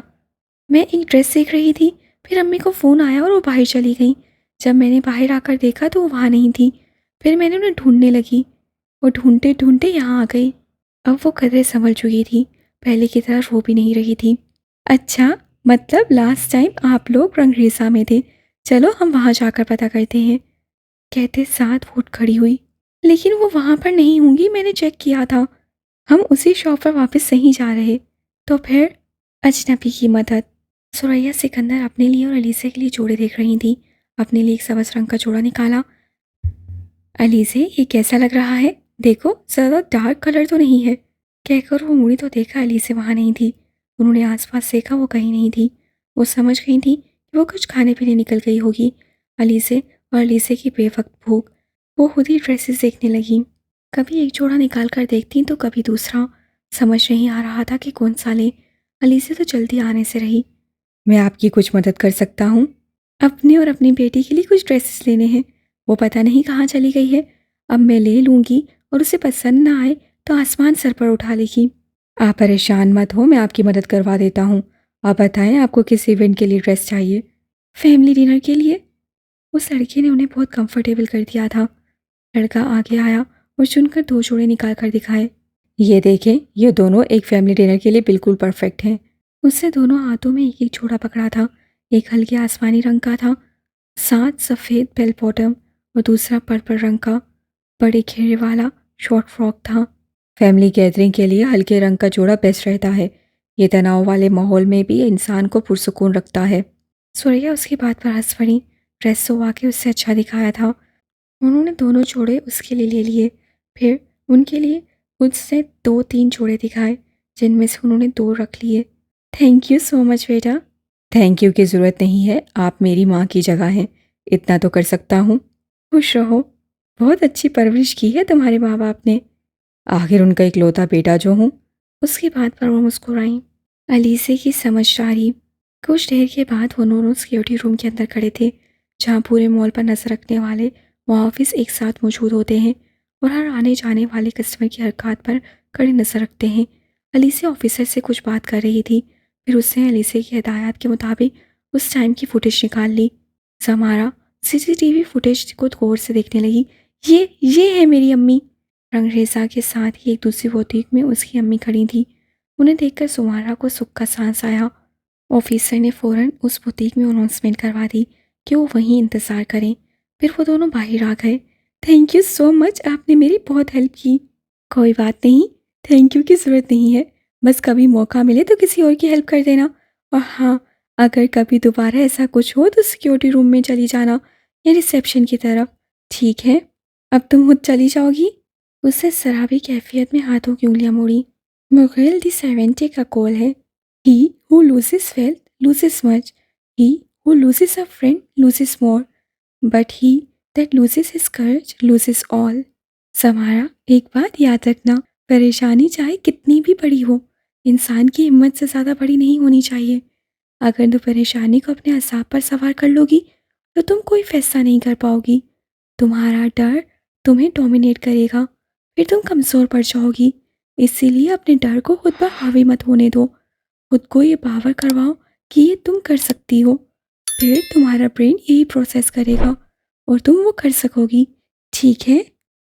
میں ایک ڈریس دیکھ رہی تھی، پھر امی کو فون آیا اور وہ باہر چلی گئیں۔ جب میں نے باہر آ کر دیکھا تو وہ وہاں نہیں تھی۔ پھر میں نے انہیں ڈھونڈنے لگی۔ وہ ڈھونڈتے ڈھونڈتے یہاں آ گئی۔ اب وہ قدرے سنبھل چکی تھی، پہلے کی طرح رو بھی نہیں رہی تھی۔ اچھا، مطلب لاسٹ ٹائم آپ لوگ رنگ ریزہ میں تھے، چلو ہم وہاں جا کر پتہ کرتے ہیں۔ کہتے ساتھ وہ اٹھ کھڑی ہوئی۔ لیکن وہ وہاں پر نہیں ہوں گی، میں نے چیک کیا تھا۔ ہم اسی شاپ پر واپس صحیح جا رہے۔ تو پھر اجنبی کی مدد۔ سوریا سکندر اپنے لیے اور الیزے کے لیے جوڑے دیکھ رہی تھی۔ اپنے لیے ایک سبز رنگ کا جوڑا نکالا۔ الیزے، یہ کیسا لگ رہا ہے؟ دیکھو، زیادہ ڈارک کلر تو نہیں ہے۔ کہہ کر وہ مڑی تو دیکھا الیزے وہاں نہیں تھی۔ انہوں نے آس پاس دیکھا، وہ کہیں نہیں تھی۔ وہ سمجھ گئی تھی کہ وہ کچھ کھانے پینے نکل گئی ہوگی۔ الیزے اور الیزے کی بے وقت بھوک، وہ خود ہی ڈریسز دیکھنے لگیں۔ کبھی ایک جوڑا نکال کر دیکھتی تو کبھی دوسرا۔ سمجھ نہیں آ رہا تھا کہ کون سا لیں۔ الیزے تو جلدی آنے سے رہی۔ میں آپ کی کچھ مدد کر سکتا ہوں؟ اپنے اور اپنی بیٹی کے لیے کچھ ڈریسز لینے ہیں، وہ پتہ نہیں کہاں چلی گئی ہے۔ اب میں لے لوں گی اور اسے پسند نہ آئے تو آسمان سر پر اٹھا لے گی۔ آپ پریشان مت ہو، میں آپ کی مدد کروا دیتا ہوں۔ آپ بتائیں آپ کو کس ایونٹ کے لیے ڈریس چاہیے؟ فیملی ڈنر کے لیے۔ اس لڑکے نے انہیں بہت کمفرٹیبل کر دیا تھا۔ لڑکا آگے آیا اور چن کر 2 جوڑے نکال کر دکھائے۔ یہ دیکھیں، یہ دونوں ایک فیملی ڈنر کے لیے بالکل پرفیکٹ ہیں۔ اس سے دونوں ہاتھوں میں ایک ایک جوڑا پکڑا تھا۔ ایک ہلکے آسمانی رنگ کا تھا، ساتھ سفید بیل باٹم، اور دوسرا پرپل رنگ کا بڑے گھیرے والا شارٹ فراک تھا۔ فیملی گیدرنگ کے لیے ہلکے رنگ کا جوڑا بیسٹ رہتا ہے۔ یہ تناؤ والے ماحول میں بھی انسان کو پرسکون رکھتا ہے۔ سوریا اس کی بات پر ہنس پڑی۔ ڈریس تو واقعی اس سے اچھا دکھایا تھا۔ انہوں نے دونوں جوڑے اس کے لیے لے لیے، پھر ان کے لیے خود سے 2-3 جوڑے دکھائے، جن میں سے انہوں نے 2 رکھ لیے۔ Thank you so much beta. Thank you کی ضرورت نہیں ہے، آپ میری ماں کی جگہ ہیں۔ اتنا تو کر سکتا ہوں۔ خوش رہو، بہت اچھی پرورش کی ہے تمہارے ماں باپ نے۔ آخر ان کا اکلوتا بیٹا جو ہوں۔ اس کی بات پر وہ مسکرائیں۔ علیسے کی سمجھداری۔ کچھ دیر کے بعد وہ دونوں سیکیورٹی روم کے اندر کھڑے تھے، جہاں پورے مال پر نظر رکھنے والے محافظ ایک ساتھ موجود ہوتے ہیں اور ہر آنے جانے والے کسٹمر کی حرکات پر کڑی نظر رکھتے ہیں۔ علیسے آفیسر سے کچھ بات کر رہی تھی، پھر اس نے علیسے کی ہدایات کے مطابق اس ٹائم کی فوٹیج نکال لی۔ سمارا CCTV فوٹیج کو غور سے دیکھنے لگی۔ یہ ہے میری امی۔ رنگ ریزہ کے ساتھ ہی ایک دوسری بوتیک میں اس کی امی کھڑی تھی۔ انہیں دیکھ کر سمارا کو سکھ کا سانس آیا۔ آفیسر نے فوراً اس بوتیک میں اناؤنسمنٹ کروا دی کہ وہ وہیں انتظار کریں۔ پھر وہ دونوں باہر آ گئے۔ تھینک یو سو مچ، آپ نے میری بہت ہیلپ کی۔ کوئی بات نہیں، تھینک یو کی ضرورت نہیں ہے، بس کبھی موقع ملے تو کسی اور کی ہیلپ کر دینا۔ اور ہاں، اگر کبھی دوبارہ ایسا کچھ ہو تو سیکیورٹی روم میں چلی جانا یا ریسیپشن کی طرف۔ ٹھیک ہے، اب تم خود چلی جاؤ گی؟ اس سے سرابی کیفیت میں ہاتھوں کی انگلیاں موڑی۔ مغیل دی 70 کا کول ہے۔ He who loses wealth loses much. He who loses a friend loses more. But he that loses his courage loses all. سمارا، ایک بات یاد رکھنا، پریشانی چاہے کتنی بھی بڑی ہو، انسان کی ہمت سے زیادہ بڑی نہیں ہونی چاہیے۔ اگر تو پریشانی کو اپنے اعصاب پر سوار کر لو گی تو تم کوئی فیصلہ نہیں کر پاؤ گی۔ تمہارا ڈر تمہیں ڈومینیٹ کرے گا، پھر تم کمزور پڑ جاؤ گی۔ اسی لیے اپنے ڈر کو خود پر حاوی مت ہونے دو، خود کو یہ باور کرواؤ کہ یہ تم کر سکتی ہو، پھر تمہارا برین یہی پروسیس کرے گا اور تم وہ کر سکو گی۔ ٹھیک ہے؟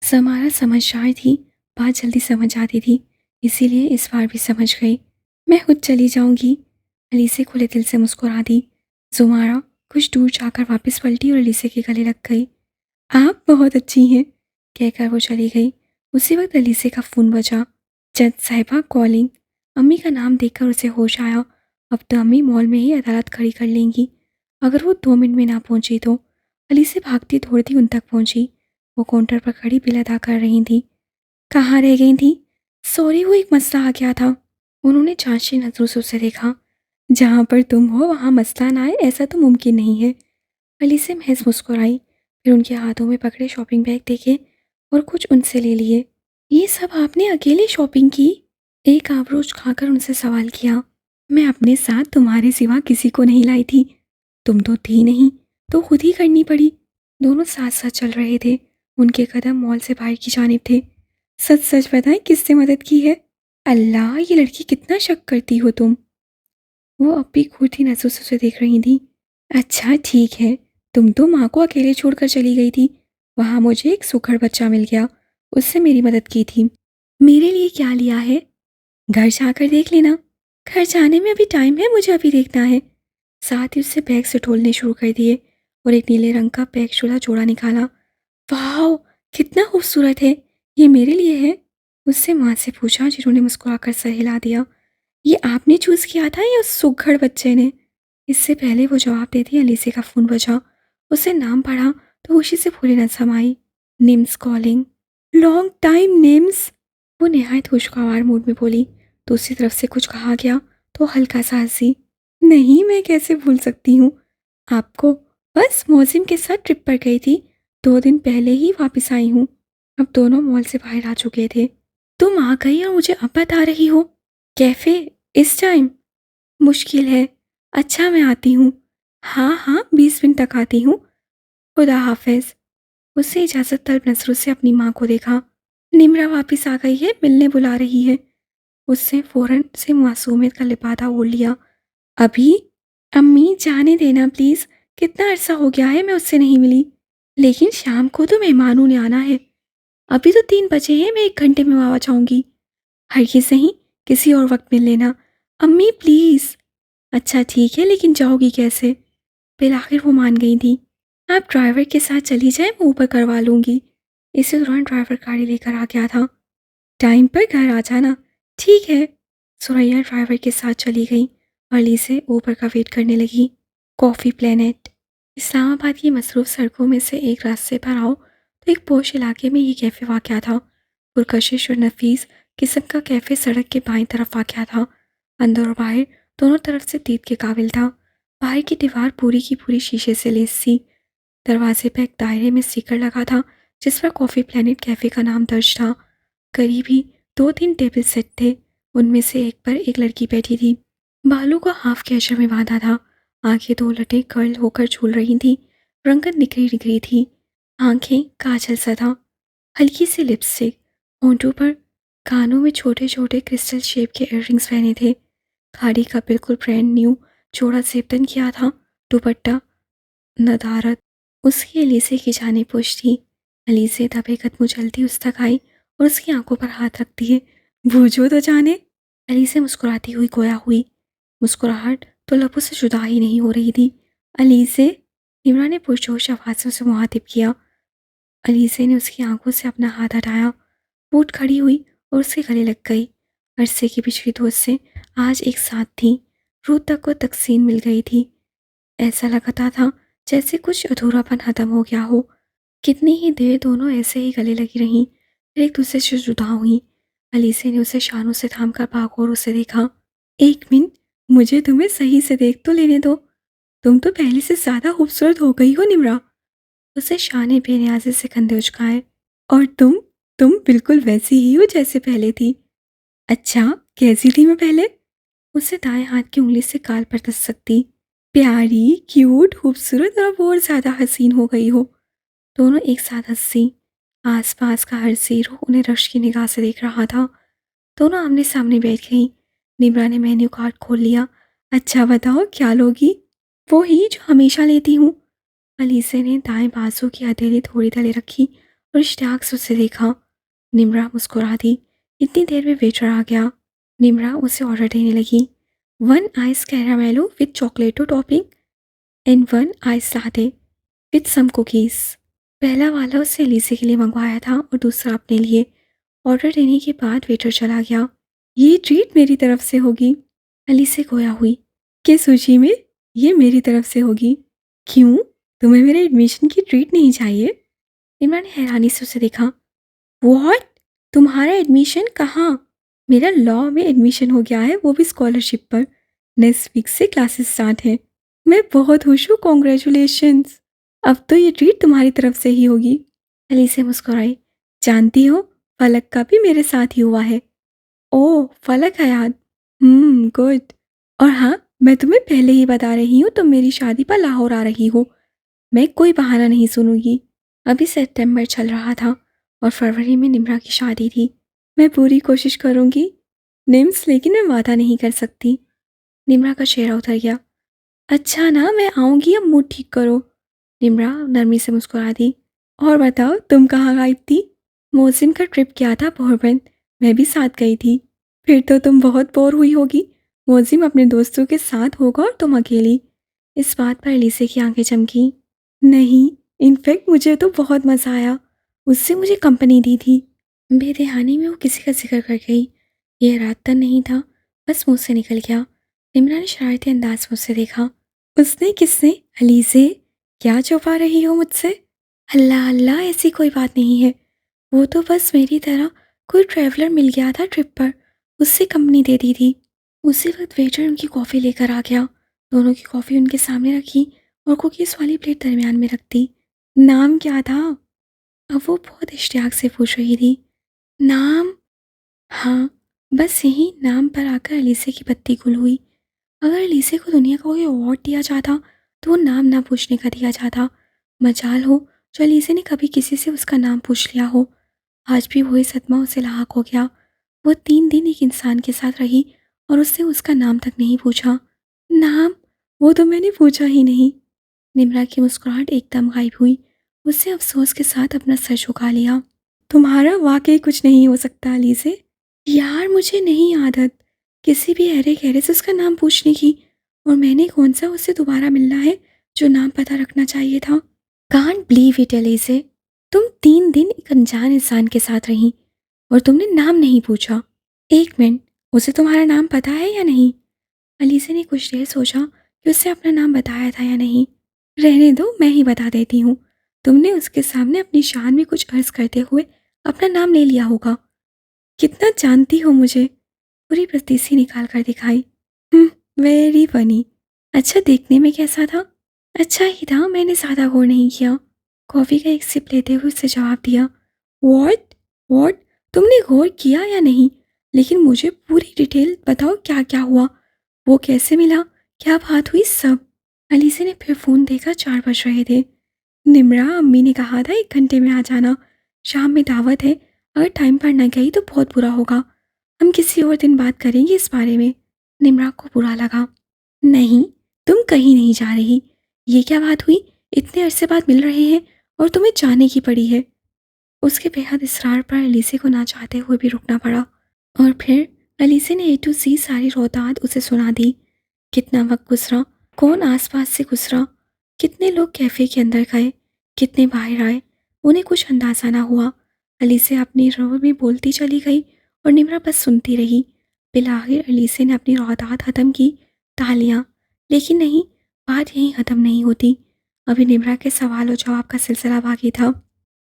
سمارا سمجھدار تھی، بات جلدی سمجھ آتی تھی، اسی لیے اس بار بھی سمجھ گئی۔ میں خود چلی جاؤں گی، علیسے کھلے دل سے مسکرا دی۔ سمارا کچھ دور جا کر واپس پلٹی اور علیسے کے گلے لگ گئی۔ آپ بہت اچھی ہیں، کہہ کر وہ چلی گئی۔ اسی وقت علیسے کا فون بجا۔ جج صاحبہ کالنگ۔ امی کا نام دیکھ کر اسے ہوش آیا۔ اب تو امی مال میں ہی عدالت کھڑی کر لیں گی۔ اگر وہ 2 منٹ میں نہ پہنچی تو علیسے بھاگتی دوڑتی ان تک پہنچی۔ وہ کاؤنٹر پر کھڑی بل ادا کر رہی تھی۔ کہاں رہ گئی تھی؟ سوری، وہ ایک مسئلہ آ گیا تھا۔ انہوں نے چانچی نظروں سے اسے دیکھا۔ جہاں پر تم ہو وہاں مسئلہ نہ آئے ایسا تو ممکن نہیں ہے۔ علیسے محض مسکرائی، پھر ان کے ہاتھوں میں پکڑے شاپنگ بیگ دیکھے اور کچھ ان سے لے لیے۔ یہ سب آپ نے اکیلے شاپنگ کی؟ ایک آبرو اٹھا کر ان سے سوال کیا۔ میں اپنے ساتھ تمہارے سوا کسی کو نہیں لائی تھی، تم تو تھی نہیں تو خود ہی کرنی پڑی۔ دونوں ساتھ ساتھ چل رہے تھے، ان کے قدم مال سے باہر کی جانب تھے۔ سچ سچ بتائیں کس سے مدد کی ہے؟ اللہ، یہ لڑکی کتنا شک کرتی ہو تم۔ وہ اب بھی گھورتی نظروں سے اسے دیکھ رہی تھی۔ اچھا ٹھیک ہے، تم تو ماں کو اکیلے چھوڑ کر چلی گئی تھی، وہاں مجھے ایک سکھڑ بچہ مل گیا، اس سے میری مدد کی تھی۔ میرے لیے کیا لیا ہے؟ گھر جا کر دیکھ لینا۔ گھر جانے میں ابھی ٹائم ہے، مجھے ابھی دیکھنا ہے۔ ساتھ ہی اس سے بیگ سے ٹولنے شروع کر دیے اور ایک نیلے رنگ کا پیک شدہ جوڑا نکالا۔ واؤ، کتنا خوبصورت ہے، یہ میرے لیے ہے؟ اس سے ماں سے پوچھا، جنہوں نے مسکرا کر سر ہلا دیا۔ یہ آپ نے چوز کیا تھا یا اس سگھڑ بچے نے؟ اس سے پہلے وہ جواب دیتی علیسے کا فون بجا۔ اسے نام پڑھا تو خوشی سے پھولے نہ سمائی۔ Names calling. Long time names, وہ نہایت خوشگوار موڈ میں بولی۔ دوسری طرف سے کچھ کہا گیا تو ہلکا سا ہنسی۔ نہیں، میں کیسے بھول سکتی ہوں آپ کو، بس موزم کے ساتھ ٹرپ پر گئی تھی، 2 دن پہلے ہی واپس آئی ہوں۔ اب دونوں مال سے باہر آ چکے تھے۔ تم آ گئی اور مجھے اب بتا رہی ہو؟ کیفے اس ٹائم؟ مشکل ہے۔ اچھا میں آتی ہوں۔ ہاں ہاں، 20 منٹ تک آتی ہوں۔ خدا حافظ۔ اس سے اجازت طلب نظروں سے اپنی ماں کو دیکھا۔ نمرا واپس آ گئی ہے، ملنے بلا رہی ہے۔ اس سے فوراً سے معصومیت کا لبادہ اوڑھ لیا۔ ابھی؟ امی جانے دینا پلیز، کتنا عرصہ ہو گیا ہے میں اس سے نہیں ملی۔ لیکن شام کو تو مہمانوں نے آنا ہے۔ ابھی تو 3 بجے ہیں، میں 1 گھنٹے میں آ جاؤں گی۔ ہرگز نہیں، کسی اور وقت مل لینا۔ امی پلیز۔ اچھا ٹھیک ہے، لیکن جاؤ گی کیسے؟ بالآخر وہ مان گئی تھی۔ آپ ڈرائیور کے ساتھ چلی جائیں، میں اوپر کروا لوں گی۔ اسی دوران ڈرائیور گاڑی لے کر آ گیا تھا۔ ٹائم پر گھر آ جانا۔ ٹھیک ہے۔ سوریا ڈرائیور کے ساتھ چلی گئی اور علیسے اوپر کا ویٹ کرنے لگی۔ کافی پلینٹ۔ اسلام آباد کی مصروف سڑکوں میں سے ایک راستے پر آؤ تو ایک پوش علاقے میں یہ کیفے واقع تھا۔ پرکشش اور نفیس قسم کا کیفے سڑک کے بائیں طرف واقع تھا۔ اندر اور باہر دونوں طرف سے دید کے قابل تھا۔ باہر کی دیوار پوری کی پوری شیشے سے لیس تھی۔ دروازے پہ ایک دائرے میں اسٹیکر لگا تھا جس پر کافی پلانٹ کیفے کا نام درج تھا۔ قریب ہی 2-3 ٹیبل سیٹ تھے، ان میں سے ایک پر ایک لڑکی بیٹھی تھی۔ بالوں کو ہاف کیشر میں باندھا تھا، آنکھیں 2 لٹیں کرل ہو کر جھول رہی تھیں، رنگت نکھری نکھری تھی، آنکھیں کاجل سا تھا، ہلکی سی لپسٹک، ہونٹوں پر، کانوں میں چھوٹے چھوٹے کرسٹل شیپ کے ایئر رنگز پہنے تھے۔ کھاڑی کا بالکل برانڈ نیو جوڑا زیب کیا تھا، دوپٹہ ندارت، اس کی علیزے کی جانب پوش تھی۔ علیزے دبے قدم اچھلتی اس تک آئی اور اس کی آنکھوں پر ہاتھ رکھ دیے۔ بوجھو تو جانے، علیزے مسکراتی ہوئی گویا ہوئی، مسکراہٹ تو لبوں سے جدا ہی نہیں ہو رہی تھی۔ علیزے، نمرا نے پرجوش آوازوں سے مخاطب کیا۔ علیزے نے اس کی آنکھوں سے اپنا ہاتھ ہٹایا، وہ اٹھ کھڑی ہوئی اور اس کے گلے لگ گئی۔ عرصے کی پچھلی دوست سے آج ایک ساتھ تھیں، روح تک کو تقسیم مل گئی تھی۔ ایسا لگتا تھا جیسے کچھ ادھورا پن ختم ہو گیا ہو۔ کتنی ہی دیر دونوں ایسے ہی گلے لگی رہیں، پھر ایک دوسرے سے جدا ہوئیں۔ علیزے نے اسے شانوں سے تھام کر باغوروں سے دیکھا۔ ایک منٹ، مجھے تمہیں صحیح سے دیکھ تو لینے دو، تم تو پہلے سے زیادہ خوبصورت ہو گئی ہو نمرا۔ اسے شاہ نے بے نیازی سے کندھے اچکائے۔ اور تم بالکل ویسی ہی ہو جیسے پہلے تھی۔ اچھا، کیسی تھی میں پہلے؟ اسے دائیں ہاتھ کی انگلی سے گال پر دستک دی۔ پیاری، کیوٹ، خوبصورت اور زیادہ حسین ہو گئی ہو۔ دونوں ایک ساتھ ہنسی، آس پاس کا ہر زیرو انہیں رشک کی نگاہ سے دیکھ رہا تھا۔ دونوں آمنے سامنے بیٹھ گئیں۔ نمرا نے مینیو کارڈ کھول لیا۔ اچھا بتاؤ کیا لوگی؟ وہی جو ہمیشہ لیتی ہوں۔ علیزے نے دائیں بازو کی ہتھیلی تھوڑی تلے رکھی اور اشتیاق سے اسے دیکھا۔ نمرا مسکرا دی۔ اتنی دیر میں ویٹر آ گیا۔ نمرا اسے آرڈر دینے لگی۔ 1 ice caramello with chocolato topping and 1 ice latte with some cookies. پہلا والا اسے علیزے کے لیے منگوایا تھا اور دوسرا اپنے لیے۔ آرڈر دینے کے بعد ویٹر چلا گیا۔ یہ ٹریٹ میری طرف سے ہوگی، علیزے گویا ہوئی۔ کہ سوچی میں یہ میری طرف سے ہوگی؟ کیوں؟ تمہیں میرے ایڈمیشن کی ٹریٹ نہیں چاہیے؟ نمرا نے حیرانی سے اسے دیکھا۔ واٹ؟ تمہارا ایڈمیشن کہاں؟ میرا لاء میں ایڈمیشن ہو گیا ہے، وہ بھی اسکالرشپ پر۔ نیکسٹ ویک سے کلاسز سٹارٹ ہیں۔ میں بہت خوش ہوں، کانگریچولیشنز۔ اب تو یہ ٹریٹ تمہاری طرف سے ہی ہوگی۔ علیزے مسکرائی۔ جانتی ہو، فلک کا بھی میرے ساتھ ہی ہوا ہے۔ اوہ، فلک حیات، گڈ۔ اور ہاں، میں تمہیں پہلے ہی بتا رہی ہوں، تم میری شادی پر لاہور آ رہی ہو۔ میں کوئی بہانہ نہیں سنوں گی۔ ابھی سپتمبر چل رہا تھا اور فروری میں نمرا کی شادی تھی۔ میں پوری کوشش کروں گی نیمس، لیکن میں وعدہ نہیں کر سکتی۔ نمرا کا چہرہ اتر گیا۔ اچھا نا، میں آؤں گی، اب موڈ ٹھیک کرو۔ نمرا نرمی سے مسکرا دی۔ اور بتاؤ، تم کہاں غائب تھی؟ موسم کا ٹرپ کیا تھا بوربن، میں بھی ساتھ گئی تھی۔ پھر تو تم بہت بور ہوئی ہوگی، موسم اپنے دوستوں کے ساتھ ہوگا اور تم اکیلی۔ اس بات پر علیزے کی آنکھیں چمکی۔ نہیں، انفیکٹ مجھے تو بہت مزہ آیا، اس سے مجھے کمپنی دی تھی۔ بے دہانی میں وہ کسی کا ذکر کر گئی۔ یہ ارادتاً نہیں تھا، بس منہ سے نکل گیا۔ نمرا نے شرارتی انداز میں اسے دیکھا۔ اس نے کس نے؟ علیزے، کیا چھپا رہی ہو مجھ سے؟ اللہ اللہ، ایسی کوئی بات نہیں ہے، وہ تو بس میری طرح کوئی ٹریولر مل گیا تھا ٹرپ پر، اس سے کمپنی دے دی تھی۔ اسی وقت ویٹر ان کی کافی لے کر آ گیا۔ دونوں کی کافی ان کے سامنے رکھی اور کوکیز والی پلیٹ درمیان میں رکھ دی۔ نام کیا تھا؟ اب وہ بہت اشتیاق سے پوچھ رہی تھی۔ نام؟ ہاں، بس یہی نام پر آ کر علیزے کی بتی گل ہوئی۔ اگر علیزے کو دنیا کا کوئی ایوارڈ دیا جاتا تو وہ نام نہ پوچھنے کا دیا جاتا۔ مجال ہو جو علیزے نے کبھی کسی سے اس کا نام پوچھ لیا ہو۔ آج بھی وہی صدمہ اسے لاحق ہو گیا۔ وہ 3 دن ایک انسان کے ساتھ رہی اور اس سے اس کا نام تک نہیں پوچھا۔ نام؟ وہ تو میں نے پوچھا ہی نہیں۔ نمرا کی مسکراہٹ ایک دم غائب ہوئی۔ اس نے افسوس کے ساتھ اپنا سر جھکا لیا۔ تمہارا واقعی کچھ نہیں ہو سکتا علیزے۔ یار، مجھے نہیں عادت کسی بھی ایرے گہرے سے اس کا نام پوچھنے کی، اور میں نے کون سا اس سے دوبارہ ملنا ہے جو نام پتہ رکھنا چاہیے تھا۔ کانٹ بلیو اٹ علیزے، تم 3 دن ایک انجان انسان کے ساتھ رہیں اور تم نے نام نہیں پوچھا۔ ایک منٹ، اسے تمہارا نام پتہ ہے یا نہیں؟ علیزے نے کچھ دیر سوچا کہ اس سے اپنا نام بتایا تھا یا نہیں۔ رہنے دو، میں ہی بتا دیتی ہوں۔ تم نے اس کے سامنے اپنی شان میں کچھ عرض کرتے ہوئے اپنا نام لے لیا ہوگا۔ کتنا جانتی ہو مجھے؟ پوری پستیسی نکال کر دکھائی۔ Very funny. اچھا، دیکھنے میں کیسا تھا؟ اچھا ہی تھا میں نے زیادہ غور نہیں کیا. کافی کا ایک سپ لیتے ہوئے اسے جواب دیا. واٹ واٹ تم نے غور کیا یا نہیں؟ لیکن مجھے پوری ڈیٹیل بتاؤ، کیا کیا ہوا، وہ کیسے ملا، کیا بات ہوئی سب. علیزے نے پھر فون دیکھا. 4 بج رہے تھے. نمرا امی نے کہا تھا 1 گھنٹے میں آ جانا، شام میں دعوت ہے، اگر ٹائم پر نہ گئی تو بہت برا ہوگا، ہم کسی اور دن بات کریں گے اس بارے میں. نمرا کو برا لگا. نہیں تم کہیں نہیں جا رہی، یہ کیا بات ہوئی، اتنے عرصے بعد مل رہے ہیں اور تمہیں جانے کی پڑی ہے. اس کے بے حد اصرار پر علیزے کو نہ چاہتے ہوئے بھی رکنا پڑا، اور پھر علیزے نے اے ٹو سی ساری روتات اسے سنا دی. کتنا وقت گزرا، کون آس پاس سے گزرا، کتنے لوگ کیفے کے اندر گئے، کتنے باہر آئے، انہیں کچھ اندازہ نہ ہوا. علیزے اپنی رو میں بولتی چلی گئی اور نمرا بس سنتی رہی. بالآخر علیزے نے اپنی روتات ختم کی. تالیاں. لیکن نہیں، بات یہیں ختم نہیں ہوتی. ابھی نمرا کے سوال و جواب کا سلسلہ باقی تھا.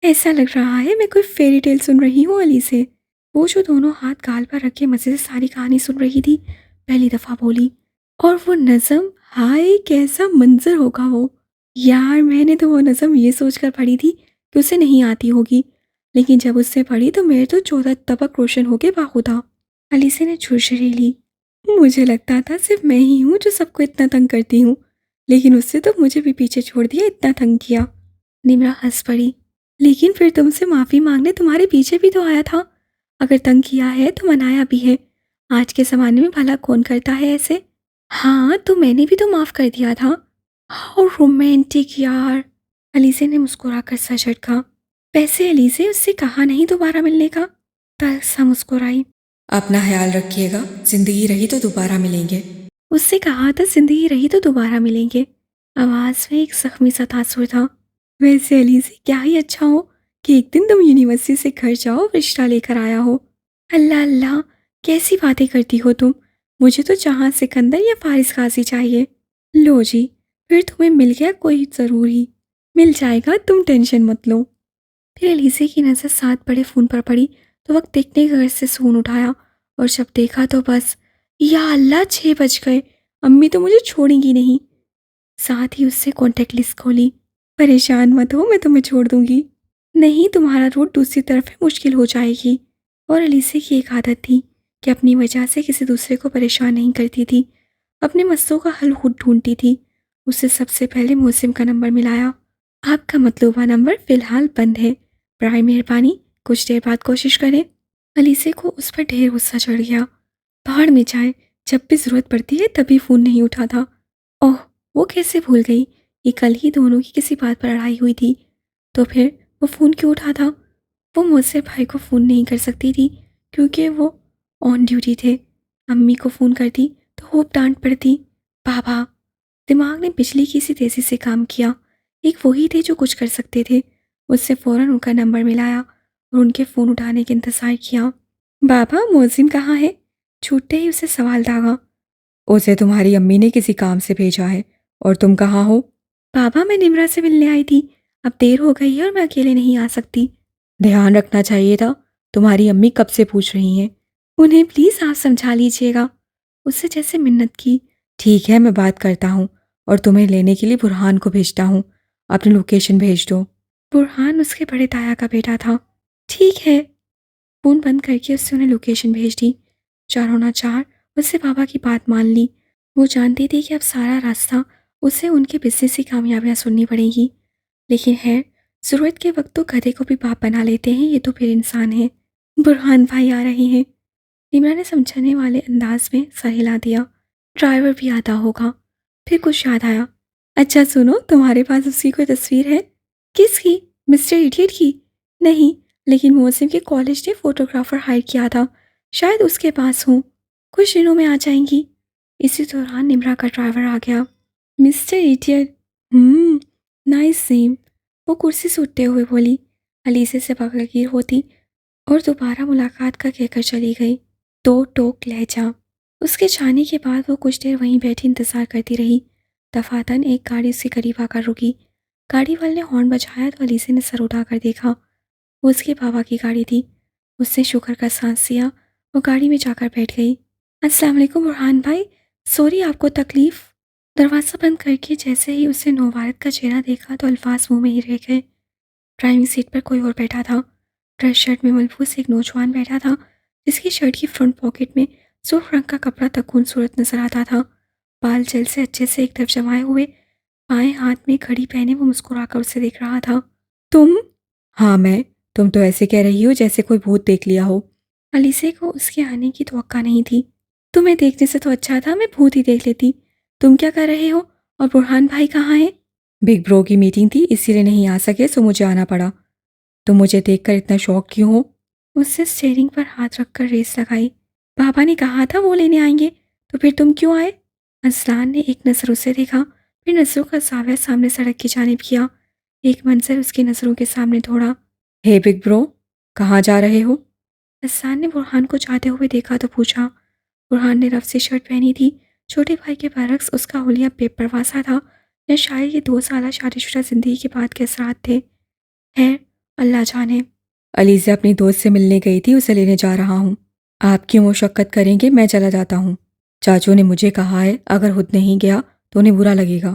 ایسا لگ رہا ہے میں کوئی فیری ٹیل سن رہی ہوں علیزے. وہ جو دونوں ہاتھ گال پر رکھ کے مزے سے ساری کہانی سن رہی تھی پہلی دفعہ بولی. اور وہ نظم، ہائے کیسا منظر ہوگا وہ. یار میں نے تو وہ نظم یہ سوچ کر پڑھی تھی کہ اسے نہیں آتی ہوگی، لیکن جب اس سے پڑھی تو میرے تو 14 طبق روشن ہو کے باخدا. علیزے نے جھرجھری لی. مجھے لگتا تھا صرف میں ہی ہوں جو سب کو اتنا تنگ کرتی ہوں، لیکن اس سے تو مجھے بھی پیچھے چھوڑ دیا، اتنا تنگ کیا. نمرا ہنس پڑی. لیکن پھر تم سے معافی مانگنے تمہارے پیچھے بھی تو آیا تھا. اگر تنگ کیا ہے تو منایا بھی ہے. آج کے زمانے میں بھلا کون کرتا ہے ایسے؟ ہاں تو میں نے بھی تو معاف کر دیا تھا. ہاؤ رومانٹک یار. علیزے نے مسکرا کر سر جھٹکا. ویسے علیزے اس سے کہا نہیں دوبارہ ملنے کا؟ تلسا مسکرائی. اپنا خیال رکھیے گا، زندگی رہی تو دوبارہ ملیں گے. اس سے کہا تھا زندگی رہی تو دوبارہ ملیں گے. آواز میں ایک زخمی سا تاثر تھا. ویسے علیزے کیا ہی اچھا ہو کہ ایک دن تم یونیورسٹی سے گھر جاؤ، رشتہ لے کر آیا ہو. اللہ اللہ کیسی باتیں کرتی ہو تم. مجھے تو جہاں سکندر یا فارس غازی چاہیے. لو جی، پھر تمہیں مل گیا کوئی ضرور ہی. مل جائے گا، تم ٹینشن مت لو. پھر علیزے کی نظر 7 بڑے فون پر پڑی تو وقت دیکھنے کے غرض سے فون اٹھایا، اور جب دیکھا تو بس یا اللہ 6 بج گئے، امی تو مجھے چھوڑیں گی نہیں. ساتھ ہی اس سے کانٹیکٹ لسٹ کھولی. پریشان مت ہو، میں تمہیں چھوڑ دوں گی. نہیں، تمہارا روٹ دوسری طرف ہے، مشکل ہو جائے گی. اور علیزے کی ایک عادت تھی کہ اپنی وجہ سے کسی دوسرے کو پریشان نہیں کرتی تھی، اپنے مسئلوں کا حل خود ڈھونڈتی تھی. اسے سب سے پہلے موسم کا نمبر ملایا. آپ کا مطلوبہ نمبر فی الحال بند ہے، برائے مہربانی کچھ دیر بعد کوشش کریں. علیزے کو اس پر ڈھیر غصہ چڑھ گیا. بھاڑ میں جائے، جب بھی ضرورت پڑتی ہے تبھی فون نہیں اٹھاتا. اوہ، وہ کیسے بھول گئی، یہ کل ہی دونوں کی کسی بات پر لڑائی ہوئی تھی. تو پھر وہ فون کیوں اٹھاتا؟ وہ مؤثر بھائی کو فون نہیں کر سکتی تھی کیونکہ وہ آن ڈیوٹی تھے. امی کو فون کرتی تو ہوپ ڈانٹ پڑتی. بابا. دماغ نے بجلی کی سی تیزی سے کام کیا. ایک وہی تھے جو کچھ کر سکتے تھے. اس سے فوراً ان کا نمبر ملایا اور ان کے فون اٹھانے کا انتظار کیا. بابا موزم کہاں ہے؟ چھوٹتے ہی اسے سوال داغا. اسے تمہاری امی نے کسی کام سے بھیجا ہے، اور تم کہاں ہو؟ بابا میں نمرا سے ملنے آئی تھی، اب دیر ہو گئی ہے اور میں اکیلے نہیں آ سکتی. دھیان رکھنا چاہیے تھا، تمہاری امی کب سے پوچھ رہی ہیں. انہیں پلیز آپ سمجھا لیجئے گا. اس سے جیسے منت کی. ٹھیک ہے میں بات کرتا ہوں، اور تمہیں لینے کے لیے برہان کو بھیجتا ہوں. اپنی لوکیشن بھیج دو. برہان اس کے بڑے تایا کا بیٹا تھا. ٹھیک ہے. فون بند کر کے اس سے انہیں لوکیشن بھیج دی. 4/4 اس سے بابا کی بات مان لی. وہ جانتی تھی کہ اب سارا راستہ اسے ان کے بزنس کی کامیابیاں سننی پڑیں گی، لیکن خیر ضرورت کے وقت تو گدھے کو بھی باپ بنا لیتے ہیں، یہ تو پھر انسان ہے. برہان بھائی آ رہے ہیں. نمرا نے سمجھانے والے انداز میں سر ہلا دیا. ڈرائیور بھی آتا ہوگا. پھر کچھ یاد آیا. اچھا سنو، تمہارے پاس اس کی کوئی تصویر ہے؟ کس کی؟ مسٹر ایڈیٹ کی؟ نہیں، لیکن موسم کے کالج نے فوٹوگرافر ہائر کیا تھا، شاید اس کے پاس ہوں. کچھ دنوں میں آ جائیں گی. اسی دوران نمرا کا ڈرائیور آ گیا. Mister idiot. Nice name. وہ کرسی سے اٹھتے ہوئے بولی. علیزے سے بغیر ہوتی اور دوبارہ ملاقات کا کہہ کر چلی گئی. 2 ٹوک لہجہ. اس کے جانے کے بعد وہ کچھ دیر وہیں بیٹھی انتظار کرتی رہی. دفعتاً ایک گاڑی اس کے قریب آ کر رکی. گاڑی والے نے ہارن بجایا تو علیزے نے سر اٹھا کر دیکھا. وہ اس کے بابا کی گاڑی تھی. اس نے شکر کا سانس لیا اور گاڑی میں جا کر بیٹھ گئی. السلام علیکم برہان بھائی، سوری آپ کو تکلیف. دروازہ بند کر کے جیسے ہی اسے نوبارت کا چہرہ دیکھا تو الفاظ منہ میں ہی رہ گئے۔ ڈرائیونگ سیٹ پر کوئی اور بیٹھا تھا۔ ڈریس شرٹ میں ملبوس ایک نوجوان بیٹھا تھا جس کی شرٹ کی فرنٹ پاکٹ میں سرخ رنگ کا کپڑا تک خوبصورت نظر آتا تھا۔ بال جل سے اچھے سے ایک طرف جمائے ہوئے، بائیں ہاتھ میں گھڑی پہنے وہ مسکرا کر اسے دیکھ رہا تھا۔ تم؟ ہاں میں، تم تو ایسے کہہ رہی ہو جیسے کوئی بھوت دیکھ لیا ہو۔ علیسے کو اس کے آنے کی توقع نہیں تھی۔ تمہیں دیکھنے سے تو اچھا تھا میں بھوت ہی دیکھ لیتی۔ تم کیا کر رہے ہو؟ اور برہان بھائی کہاں ہیں؟ بگ برو کی میٹنگ تھی اسی لیے نہیں آ سکے، سو مجھے آنا پڑا۔ تم مجھے دیکھ کر اتنا شوق کیوں ہو؟ اس نے اسٹیئرنگ پر ہاتھ رکھ کر ریس لگائی۔ بابا نے کہا تھا وہ لینے آئیں گے، تو پھر تم کیوں آئے؟ اذلان نے ایک نظر اسے دیکھا، پھر نظروں کا زاویہ سامنے سڑک کی جانب کیا۔ ایک منظر اس کی نظروں کے سامنے دوڑا۔ ہے بگ برو، کہاں جا رہے ہو؟ اذلان نے برہان کو جاتے ہوئے دیکھا تو پوچھا۔ برہان نے رف سی شرٹ پہنی تھی، چھوٹے بھائی کے برعکس اس کا حلیہ بے پرواہ سا تھا، یا شاید یہ 2 سالہ شادی شدہ زندگی کے بعد کے اثرات تھے۔ خیر، اللہ جانے۔ علیزہ اپنی دوست سے ملنے گئی تھی، اسے لینے جا رہا ہوں۔ آپ کیوں مشقت کریں گے، میں چلا جاتا ہوں۔ چاچو نے مجھے کہا ہے اگر خود نہیں گیا تو انہیں برا لگے گا۔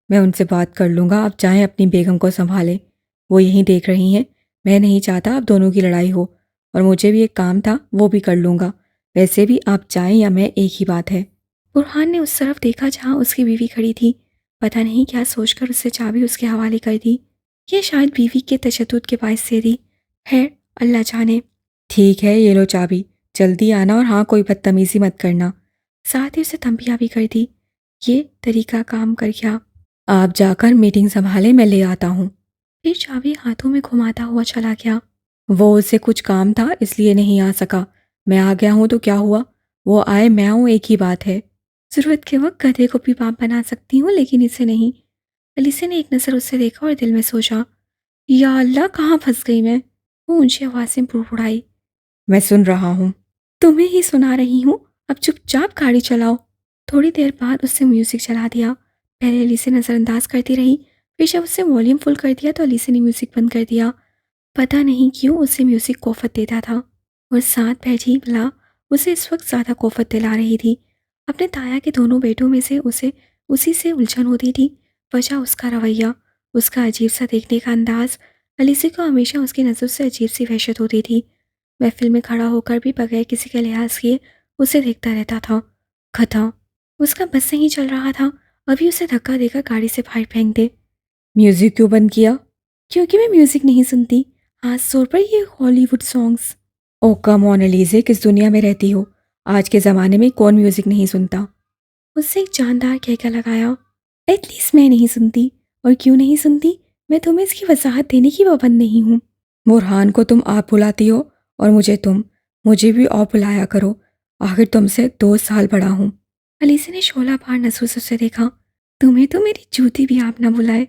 میں ان سے بات کر لوں گا، آپ جائیں اپنی بیگم کو سنبھالیں، وہ یہیں دیکھ رہی ہیں۔ میں نہیں چاہتا اب دونوں کی لڑائی ہو، اور مجھے بھی ایک کام تھا وہ بھی کر لوں گا۔ ویسے بھی آپ جائیں یا میں ایک ہی بات ہے۔ برہان نے اس طرف دیکھا جہاں اس کی بیوی کھڑی تھی، پتہ نہیں کیا سوچ کر اسے چابی اس کے حوالے کر دی، یہ شاید بیوی کے تشدد کے باعث سے دی۔ خیر، اللہ جانے۔ ٹھیک ہے، یہ لو چابی، جلدی آنا، اور ہاں کوئی بدتمیزی مت کرنا۔ ساتھ ہی اسے تنبیہ بھی کر دی۔ یہ طریقہ کام کر گیا۔ آپ جا کر میٹنگ سنبھالیں، میں لے آتا ہوں۔ پھر چابی ہاتھوں میں گھماتا ہوا چلا گیا۔ وہ اسے کچھ کام تھا اس لیے نہیں آ سکا، میں آ گیا ہوں تو کیا ہوا، وہ آئے میں آؤں، ایک ہی بات ہے۔ ضرورت کے وقت گدھے کو بھی باپ بنا سکتی ہوں لیکن اسے نہیں۔ علیسے نے ایک نظر اسے دیکھا اور دل میں سوچا، یا اللہ کہاں پھنس گئی میں۔ وہ اونچی آواز سے بڑبڑائی، میں سن رہا ہوں۔ تمہیں ہی سنا رہی ہوں، اب چپ چاپ گاڑی چلاؤ۔ تھوڑی دیر بعد اس نے میوزک چلا دیا۔ پہلے علیسے نظر انداز کرتی رہی، پھر جب اس نے والیوم فل کر دیا تو علیسے نے میوزک بند کر دیا۔ پتہ نہیں کیوں اسے میوزک کوفت دیتا تھا، اور ساتھ بیٹھی بلا اسے اس وقت زیادہ کوفت دلا رہی تھی۔ اپنے تایا کے دونوں بیٹوں میں سے اسے اسی سے الجھن ہوتی تھی۔ وجہ اس کا رویہ، اس کا عجیب سا دیکھنے کا انداز۔ علیسے کو ہمیشہ اس کی نظر سے عجیب سی وحشت ہوتی تھی۔ محفل میں کھڑا ہو کر بھی بغیر کسی کے لحاظ کیے اسے دیکھتا رہتا تھا۔ کھتا اس کا بس نہیں چل رہا تھا، ابھی اسے دھکا دے کر گاڑی سے باہر پھینک دے۔ میوزک کیوں بند کیا؟ کیونکہ میں میوزک نہیں سنتی، خاص طور پر یہ ہالی ووڈ سانگز۔ او کم آن علیزے، کس دنیا میں رہتی ہو؟ آج کے زمانے میں کون میوزک نہیں سنتا؟ اس سے ایک جاندار کہکا لگایا۔ ایٹ لیسٹ میں نہیں سنتی، اور کیوں نہیں سنتی میں تمہیں اس کی وضاحت دینے کی پابند نہیں ہوں۔ برہان کو تم آپ بلاتی ہو اور مجھے بھی آپ بلایا کرو، آخر تم سے 2 سال بڑا ہوں۔ علیسے نے شعلہ بار نظروں سے اسے دیکھا۔ تمہیں تو میری جوتی بھی آپ نہ بلائے،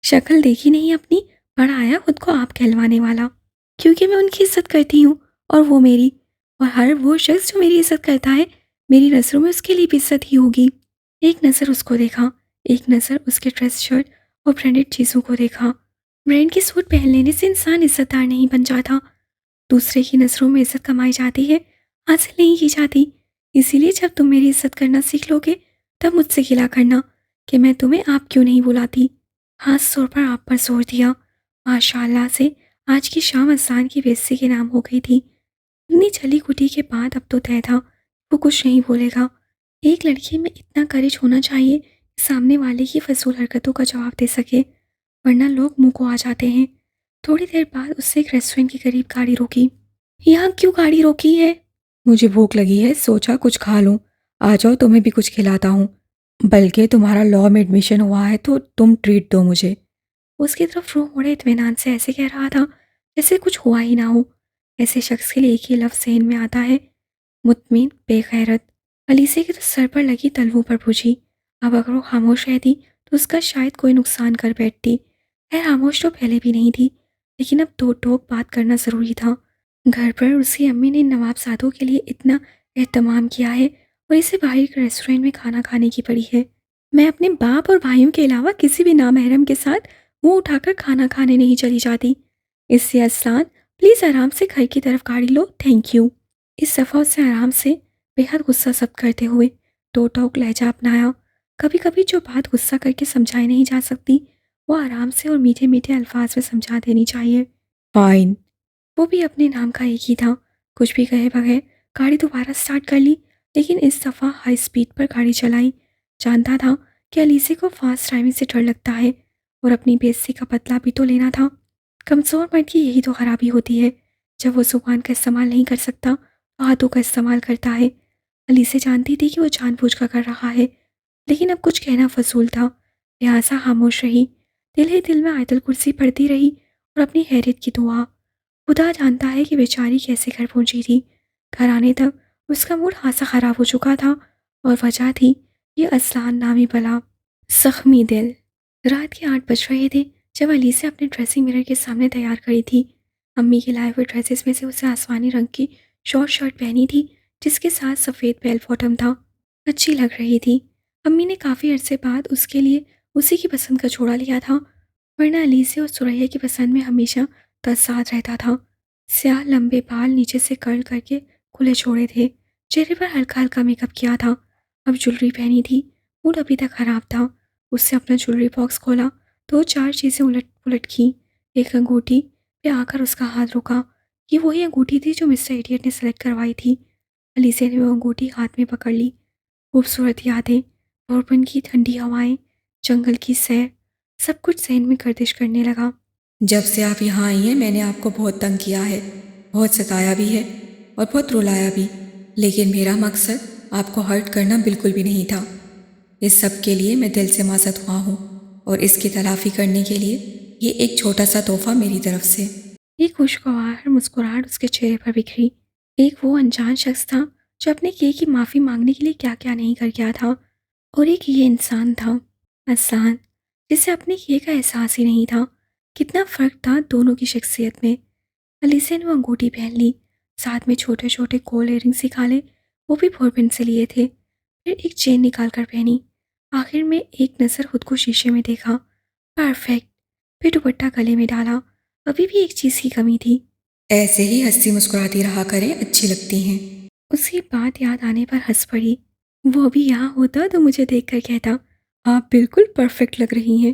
شکل دیکھی نہیں اپنی، بڑا آیا خود کو آپ کہلوانے والا۔ کیونکہ میں ان کی عزت کرتی ہوں اور وہ میری، اور ہر وہ شخص جو میری عزت کرتا ہے میری نظروں میں اس کے لیے بھی عزت ہی ہوگی۔ ایک نظر اس کو دیکھا، ایک نظر اس کے ڈریس شرٹ اور برانڈڈ چیزوں کو دیکھا۔ برانڈ کے سوٹ پہن لینے سے انسان عزت دار نہیں بن جاتا، دوسرے کی نظروں میں عزت کمائی جاتی ہے، حاصل نہیں کی جاتی۔ اسی لیے جب تم میری عزت کرنا سیکھ لو گے تب مجھ سے گلا کرنا کہ میں تمہیں آپ کیوں نہیں بلاتی۔ خاص طور پر آپ پر زور دیا۔ ماشاء اللہ سے آج کی شام اذان کی بےعزتی کے نام ہو گئی تھی۔ اتنی چلی کٹی کے بعد اب تو طے تھا وہ کچھ نہیں بولے گا۔ ایک لڑکی میں اتنا کریج ہونا چاہیے کہ سامنے والے کی فضول حرکتوں کا جواب دے سکے، ورنہ لوگ منہ کو آ جاتے ہیں۔ تھوڑی دیر بعد اس سے ایک ریسٹورنٹ کے قریب گاڑی روکی۔ یہاں کیوں گاڑی روکی ہے؟ مجھے بھوک لگی ہے، سوچا کچھ کھا لوں، آ جاؤ تمہیں بھی کچھ کھلاتا ہوں، بلکہ تمہارا لاء میں ایڈمیشن ہوا ہے تو تم ٹریٹ دو مجھے۔ اس کی طرف روح موڑے اطمینان سے ایسے کہہ رہا تھا جیسے کچھ ہوا ہی نہ ہو۔ ایسے شخص کے لیے ایک ہی لفظ ذہن میں آتا ہے، مطمئن بے غیرت۔ علیسے کے تو سر پر لگی تلووں پر پوچھی، اب اگر وہ خاموش رہتی تو اس کا شاید کوئی نقصان کر بیٹھتی۔ خیر خاموش تو پہلے بھی نہیں تھی، لیکن اب دو ٹوک بات کرنا ضروری تھا۔ گھر پر اس کی امی نے نواب زادوں کے لیے اتنا اہتمام کیا ہے اور اسے باہر کے ریسٹورنٹ میں کھانا کھانے کی پڑی ہے۔ میں اپنے باپ اور بھائیوں کے علاوہ کسی بھی نامحرم کے ساتھ منہ اٹھا کر کھانا کھانے نہیں چلی جاتی۔ اس سے اذلان پلیز آرام سے گھر کی طرف گاڑی لو، تھینک یو۔ اس دفعہ اسے آرام سے بے حد غصہ ضبط کرتے ہوئے دو ٹوک لہجہ اپنایا۔ کبھی کبھی جو بات غصہ کر کے سمجھائی نہیں جا سکتی وہ آرام سے اور میٹھے میٹھے الفاظ میں سمجھا دینی چاہیے۔ فائن۔ وہ بھی اپنے نام کا ایک ہی تھا۔ کچھ بھی کہے بغیر گاڑی دوبارہ سٹارٹ کر لی، لیکن اس دفعہ ہائی سپیڈ پر گاڑی چلائی۔ جانتا تھا کہ الیزے کو فاسٹ ڈرائیونگ سے ڈر لگتا ہے اور اپنی بے عزتی کا بدلہ بھی تو لینا تھا۔ کمزور مرد کی یہی تو خرابی ہوتی ہے، جب وہ زبان کا استعمال نہیں کر سکتا تو ہاتھوں کا استعمال کرتا ہے۔ الیزے جانتی تھی کہ وہ جان بوجھ کر رہا ہے، لیکن اب کچھ کہنا فضول تھا، لہٰذا خاموش رہی۔ دل ہی دل میں آیت الکرسی پڑھتی رہی اور اپنی خیریت کی دعا۔ خدا جانتا ہے کہ بیچاری کیسے گھر پہنچی تھی۔ گھر آنے تک اس کا موڈ خاصا خراب ہو چکا تھا اور وجہ تھی یہ اصلان نامی بلا۔ زخمی دل۔ رات کے 8 بج رہے تھے جب الیزا اپنے ڈریسنگ میرر کے سامنے تیار کھڑی تھی۔ امی کے لائے ہوئے ڈریسز میں سے اسے آسمانی رنگ کی شارٹ شرٹ پہنی تھی جس کے ساتھ سفید بیل باٹم تھا۔ اچھی لگ رہی تھی۔ امی نے کافی عرصے بعد اس کے لیے اسی کی پسند کا جوڑا لیا تھا، ورنہ الیزا اور سریا کی پسند میں ہمیشہ تضاد رہتا تھا۔ سیاہ لمبے بال نیچے سے کرل کر کے کھلے چھوڑے تھے، چہرے پر ہلکا ہلکا میک اپ کیا تھا، اب جولری پہنی تھی۔ موڈ ابھی تک خراب تھا۔ اس نے اپنا جولری باکس کھولا، 2-4 چیزیں الٹ پلٹ کی۔ ایک انگوٹھی پہ آ کر اس کا ہاتھ رکا۔ یہ وہی انگوٹھی تھی جو مسٹر ایڈیٹ نے سلیکٹ کروائی تھی۔ الیزا نے وہ انگوٹھی ہاتھ میں پکڑ لی۔ خوبصورت یادیں، بوربن کی ٹھنڈی ہوائیں، جنگل کی سیر، سب کچھ ذہن میں گردش کرنے لگا۔ جب سے آپ یہاں آئی ہیں میں نے آپ کو بہت تنگ کیا ہے، بہت ستایا بھی ہے اور بہت رلایا بھی، لیکن میرا مقصد آپ کو ہرٹ کرنا بالکل بھی نہیں تھا۔ اس سب کے لیے میں دل سے معذرت خواہ ہوں اور اس کی تلافی کرنے کے لیے یہ ایک چھوٹا سا تحفہ میری طرف سے۔ ایک خوشگوار مسکراہٹ اس کے چہرے پر بکھری۔ ایک وہ انجان شخص تھا جو اپنے کیے کی معافی مانگنے کے لیے کیا کیا نہیں کر گیا تھا، اور ایک یہ انسان تھا احسان، جسے اپنے کیے کا احساس ہی نہیں تھا۔ کتنا فرق تھا دونوں کی شخصیت میں۔ الیزا نے وہ انگوٹھی پہن لی، ساتھ میں چھوٹے چھوٹے گول ایئرنگس نکالے، وہ بھی بوربن سے لیے تھے، پھر ایک چین نکال کر پہنی۔ آخر میں ایک نظر خود کو شیشے میں دیکھا، پرفیکٹ۔ پھر دوپٹہ گلے میں ڈالا۔ ابھی بھی ایک چیز کی کمی تھی۔ ایسے ہی ہنسی مسکراتی رہا کریں، اچھی لگتی ہیں۔ اس کی بات یاد آنے پر ہنس پڑی۔ وہ بھی یہاں ہوتا تو مجھے دیکھ کر کہتا آپ بالکل پرفیکٹ لگ رہی ہیں۔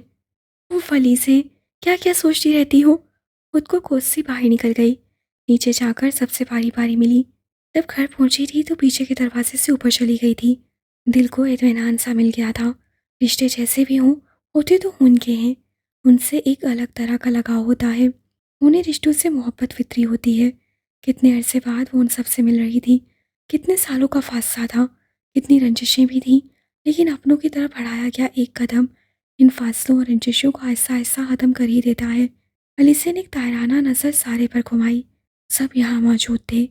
وہ فلی سے کیا کیا سوچتی رہتی ہو؟ خود کو کوسی باہر نکل گئی۔ نیچے جا کر سب سے باری باری ملی۔ جب گھر پہنچی تھی تو پیچھے کے دروازے سے اوپر چلی گئی تھی۔ دل کو اطمینان سا مل گیا تھا۔ رشتے جیسے بھی ہوں ہوتے تو ان کے ہیں، ان سے ایک الگ طرح کا لگاؤ ہوتا ہے۔ انہیں رشتوں سے محبت فطری ہوتی ہے۔ کتنے عرصے بعد وہ ان سب سے مل رہی تھی، کتنے سالوں کا فاصلہ تھا، کتنی رنجشیں بھی تھیں، لیکن اپنوں کی طرف بڑھایا گیا ایک قدم ان فاصلوں اور رنجشوں کو آہستہ آہستہ ختم کر ہی دیتا ہے۔ الیزا نے ایک طائرانہ نظر سارے پر گھمائی۔ سب یہاں موجود تھے،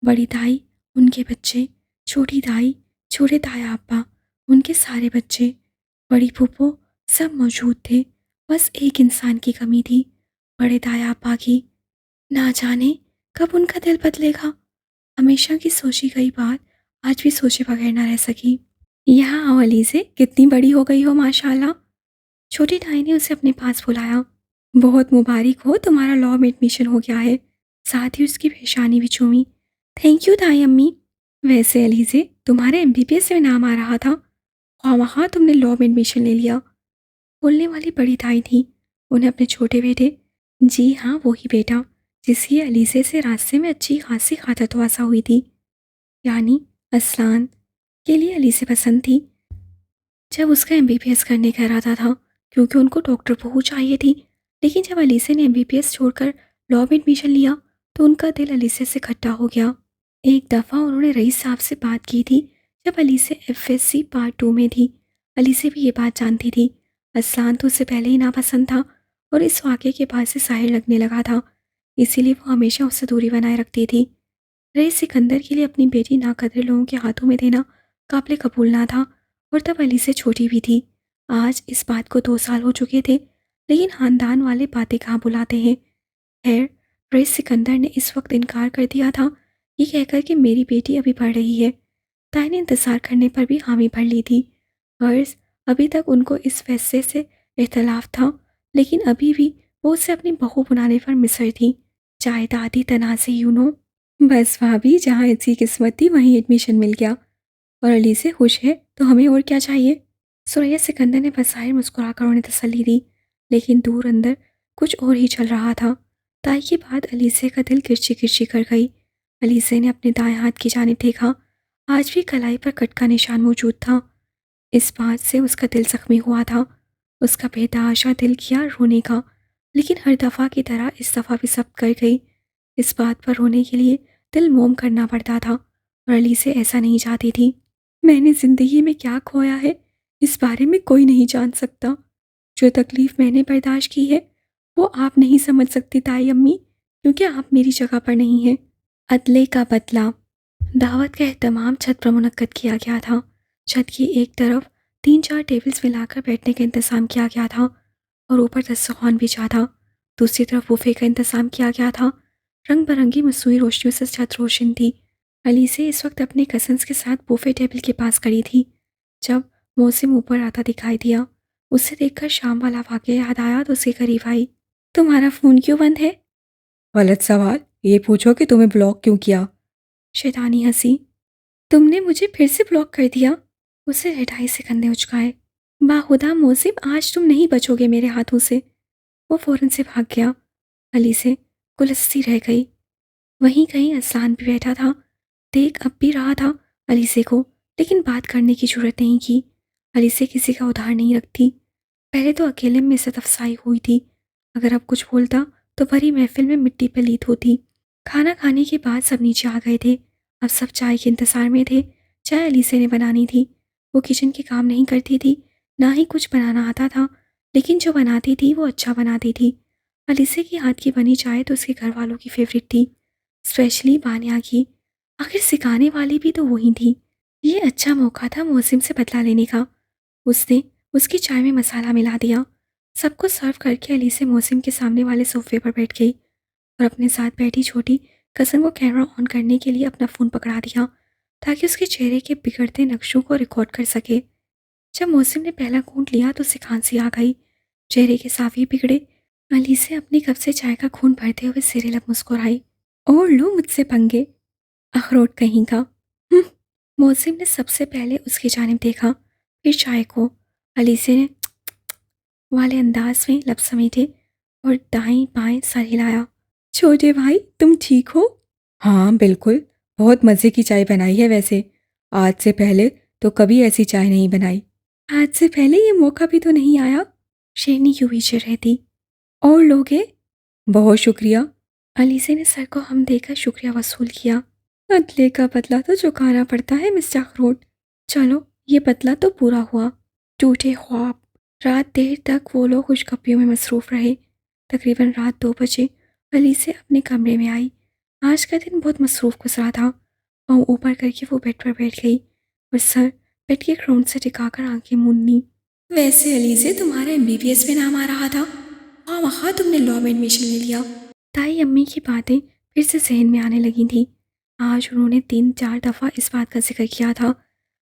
بڑی دائی، ان کے بچے، چھوٹی دائی، چھوٹے تایا ابا، ان کے سارے بچے، بڑی پھوپھو، سب موجود تھے۔ بس ایک انسان کی کمی تھی، بڑے تایا ابا کی۔ نہ جانے کب ان کا دل بدلے گا۔ ہمیشہ کی سوچی گئی بات آج بھی سوچے بغیر نہ رہ سکی۔ یہاں آؤ الیزا، کتنی بڑی ہو گئی ہو ماشاءاللہ۔ چھوٹی دائی نے اسے اپنے پاس بلایا۔ بہت مبارک ہو، تمہارا لاء میں ایڈمیشن ہو گیا ہے۔ ساتھ ہی اس کی پیشانی بھی چومی۔ تھینک یو دائی امی۔ ویسے الیزا، تمہارے MBBS میں نام آ رہا تھا، خواہ تم نے لاء میں ایڈمیشن لے لیا۔ بولنے والی بڑی دائی تھی، انہیں اپنے چھوٹے بیٹے، جی ہاں وہی بیٹا جس کی الیزا سے راستے میں اچھی خاصی خاطر تواضع ہوئی تھی، یعنی اصلان کے لیے الیزا پسند تھی۔ جب اس کا MBBS کرنے کا ارادہ تھا کیونکہ ان کو ڈاکٹر بہو چاہیے تھی، لیکن جب الیزا نے MBBS چھوڑ کر لاء میں ایڈمیشن لیا تو ان کا دل الیزا سے کھٹا ہو گیا۔ ایک دفعہ انہوں نے رئیس صاحب سے بات کی تھی جب الیزا FSC پارٹ 2 میں تھی۔ الیزا بھی یہ بات جانتی تھی، اصلان تو اسے پہلے ہی ناپسند تھا اور اس واقعے کے بعد سے ظاہر لگنے لگا تھا، اسی لیے وہ ہمیشہ اس سے دوری بنائے رکھتی تھی۔ رئیس سکندر کے لیے اپنی بیٹی ناقدر لوگوں کے ہاتھوں میں دینا قابل قبول نہ تھا، اور تب الیزا چھوٹی بھی تھی۔ آج اس بات کو 2 سال ہو چکے تھے، لیکن خاندان والے باتیں کہاں بلاتے ہیں۔ خیر، رئیس سکندر نے اس وقت انکار کر دیا تھا، یہ کہہ کر کہ میری بیٹی ابھی پڑھ رہی ہے۔ تائی نے انتظار کرنے پر بھی حامی بھر لی تھی۔ غرض ابھی تک ان کو اس فیصلے سے اختلاف تھا، لیکن ابھی بھی وہ اسے اپنی بہو بنانے پر مصر تھی۔ جائیدادی تنازع یونو۔ بس بھابھی، جہاں اس کی قسمت تھی وہیں ایڈمیشن مل گیا، اور الیزا خوش ہے تو ہمیں اور کیا چاہیے۔ سوریا سکندر نے بظاہر مسکرا کر انہیں تسلی دی، لیکن دور اندر کچھ اور ہی چل رہا تھا۔ تائی کی بات علیزے کا دل کرچی کرچی کر گئی۔ علیزے نے اپنے دائیں ہاتھ کی جانب دیکھا، آج بھی کلائی پر کٹ کا نشان موجود تھا۔ اس بات سے اس کا دل زخمی ہوا تھا۔ اس کا بے تحاشا دل کیا رونے کا، لیکن ہر دفعہ کی طرح اس دفعہ بھی ضبط کر گئی۔ اس بات پر رونے کے لیے دل موم کرنا پڑتا تھا، اور علیزے ایسا نہیں چاہتی تھی۔ میں نے زندگی میں کیا کھویا ہے اس بارے میں کوئی نہیں جان سکتا۔ جو تکلیف میں نے برداشت کی ہے وہ آپ نہیں سمجھ سکتی تائی امی، کیونکہ آپ میری جگہ پر نہیں ہیں۔ عدلے کا بدلہ۔ دعوت کا اہتمام چھت پر منعقد کیا گیا تھا۔ چھت کی ایک طرف 3-4 ٹیبلز ملا کر بیٹھنے کا انتظام کیا گیا تھا اور اوپر دسترخوان بچھا تھا۔ دوسری طرف بوفے کا انتظام کیا گیا تھا۔ رنگ برنگی مصنوعی روشنیوں سے چھت روشن تھی۔ علیزے اس وقت اپنے کزنز کے ساتھ بوفے ٹیبل کے پاس کھڑی تھی جب موسم اوپر آتا دکھائی دیا۔ اسے دیکھ کر شام والا واقعہ یاد آیا تو اس کے قریب آئی۔ تمہارا فون کیوں بند ہے؟ غلط سوال، یہ پوچھو کہ تمہیں بلاک کیوں کیا؟ شیطانی ہنسی۔ تم نے مجھے پھر سے بلاک کر دیا۔ اسے رٹائی سے کندھے اچکائے۔ باخدا موسم، آج تم نہیں بچو گے میرے ہاتھوں سے۔ وہ فوراً سے بھاگ گیا۔ علیزے گلستی رہ گئی۔ وہیں کہیں اسلان بھی بیٹھا تھا، دیکھ اب بھی رہا تھا علیزے کو، لیکن بات کرنے کی جرت نہیں کی۔ علیزے کسی کا ادھار نہیں رکھتی۔ پہلے تو اکیلے میں عزت افزائی ہوئی تھی، اگر اب کچھ بولتا تو بھری محفل میں مٹی پلیت ہوتی۔ کھانا کھانے کے بعد سب نیچے آ گئے تھے۔ اب سب چائے کے انتظار میں تھے۔ چائے علیزے نے بنانی تھی۔ وہ کچن کے کام نہیں کرتی تھی، نہ ہی کچھ بنانا آتا تھا، لیکن جو بناتی تھی وہ اچھا بناتی تھی۔ علیزے کی ہاتھ کی بنی چائے تو اس کے گھر والوں کی فیوریٹ تھی، اسپیشلی بانیہ کی۔ آخر سکھانے والی بھی تو وہی تھی۔ یہ اچھا موقع تھا موسم سے بدلہ لینے کا۔ اس نے اس کی چائے میں مسالہ ملا دیا۔ سب کو سرو کر کے علیزے موسم کے سامنے والے صوفے پر بیٹھ گئی اور اپنے ساتھ بیٹھی چھوٹی کزن کو کیمرہ آن کرنے کے لیے اپنا فون پکڑا دیا تاکہ اس کے چہرے کے بگڑتے نقشوں کو ریکارڈ کر سکے۔ جب موسم نے پہلا گھونٹ لیا تو اسے کھانسی آ گئی، چہرے کے صافی بگڑے۔ علیزے اپنی کپ سے چائے کا گھونٹ بھرتے ہوئے سرے لب مسکرائی۔ اور لو مجھ سے پنگے، اخروٹ کہیں کا۔ موسم نے سب سے پہلے اس کی جانب دیکھا، پھر چائے کو۔ علیزے نے والے انداز میں لب سمیٹے اور دائیں بائیں سر ہلایا۔ چھوٹے بھائی تم ٹھیک ہو؟ ہاں بالکل، بہت مزے کی چائے بنائی ہے ویسے، آج سے پہلے تو کبھی ایسی چائے نہیں بنائی۔ آج سے پہلے یہ موقع بھی تو نہیں آیا، شیرنی کیوں پیچھے رہتی۔ اور لوگے؟ بہت شکریہ۔ علیزے نے سر کو ہم دے کر شکریہ وصول کیا۔ عدلے کا بدلہ تو چکانا پڑتا ہے مسٹر اخروٹ۔ چلو یہ بدلہ تو پورا ہوا۔ ٹوٹے خواب۔ رات دیر تک وہ لوگ خوشگپیوں میں مصروف رہے۔ تقریباً رات 2 بجے علیزے اپنے کمرے میں آئی۔ آج کا دن بہت مصروف گزرا تھا۔ پاؤں اوپر کر کے وہ بیڈ پر بیٹھ گئی اور سر بیڈ کے گراؤنڈ سے ٹکا کر آنکھیں موندی۔ ویسے علیزے تمہارا MBBS میں نام آ رہا تھا، خواہ تم نے لاء میں ایڈمیشن لے لیا۔ تائی امی کی باتیں پھر سے ذہن میں آنے لگی تھیں۔ آج انہوں نے 3-4 دفعہ اس بات کا ذکر کیا تھا۔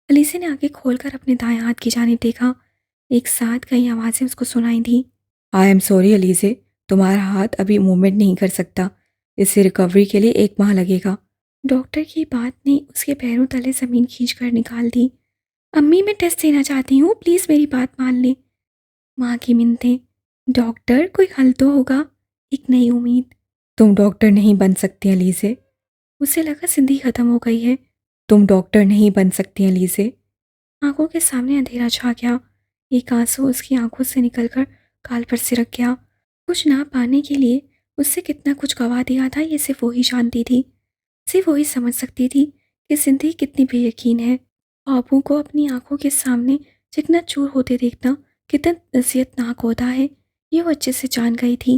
علیزے نے آنکھیں کھول کر اپنے دائیں ہاتھ کی جانب دیکھا۔ ایک ساتھ کئی آوازیں اس کو سنائی دیں۔ آئی ایم سوری علیزے، تمہارا ہاتھ ابھی موومنٹ نہیں کر سکتا، اس سے ریکوری کے لیے 1 ماہ لگے گا۔ ڈاکٹر کی بات نے اس کے پیروں تلے زمین کھینچ کر نکال دی۔ امی میں ٹیسٹ دینا چاہتی ہوں، پلیز میری بات مان لیں۔ ماں کی منتیں۔ ڈاکٹر کوئی حل تو ہوگا، ایک نئی امید۔ تم ڈاکٹر نہیں بن سکتی علیزے۔ اسے لگا زندگی ختم ہو گئی ہے۔ تم ڈاکٹر نہیں بن سکتی علیزے۔ آنکھوں کے سامنے اندھیرا چھا گیا۔ ایک آنسو اس کی آنکھوں سے نکل کر گال پر سرک گیا۔ کچھ نہ پانے کے لیے اس سے کتنا کچھ گوا دیا تھا یہ صرف وہی جانتی تھی، صرف وہی سمجھ سکتی تھی کہ زندگی کتنی بے یقین ہے۔ خوابوں کو اپنی آنکھوں کے سامنے چکنا چور ہوتے دیکھنا کتنا اذیت ناک ہوتا ہے، یہ وہ اچھے سے جان گئی تھی۔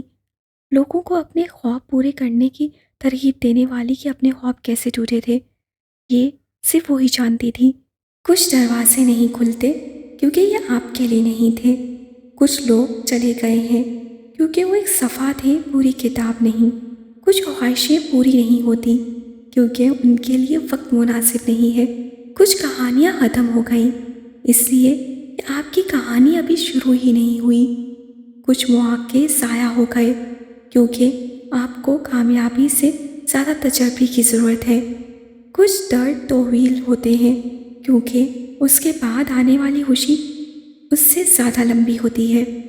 لوگوں کو اپنے خواب پورے کرنے کی ترغیب دینے والی کہ اپنے خواب کیسے ٹوٹے تھے، یہ صرف وہی جانتی تھی۔ کچھ دروازے نہیں کھلتے کیونکہ یہ آپ کے لیے نہیں تھے۔ کچھ لوگ چلے گئے ہیں کیونکہ وہ ایک صفحہ تھے، پوری کتاب نہیں۔ کچھ خواہشیں پوری نہیں ہوتی کیونکہ ان کے لیے وقت مناسب نہیں ہے۔ کچھ کہانیاں ختم ہو گئیں اس لیے کہ آپ کی کہانی ابھی شروع ہی نہیں ہوئی۔ کچھ مواقع ضائع ہو گئے کیونکہ آپ کو کامیابی سے زیادہ تجربے کی ضرورت ہے۔ کچھ درد طویل ہوتے ہیں کیونکہ اس کے بعد آنے والی خوشی اس سے زیادہ لمبی ہوتی ہے۔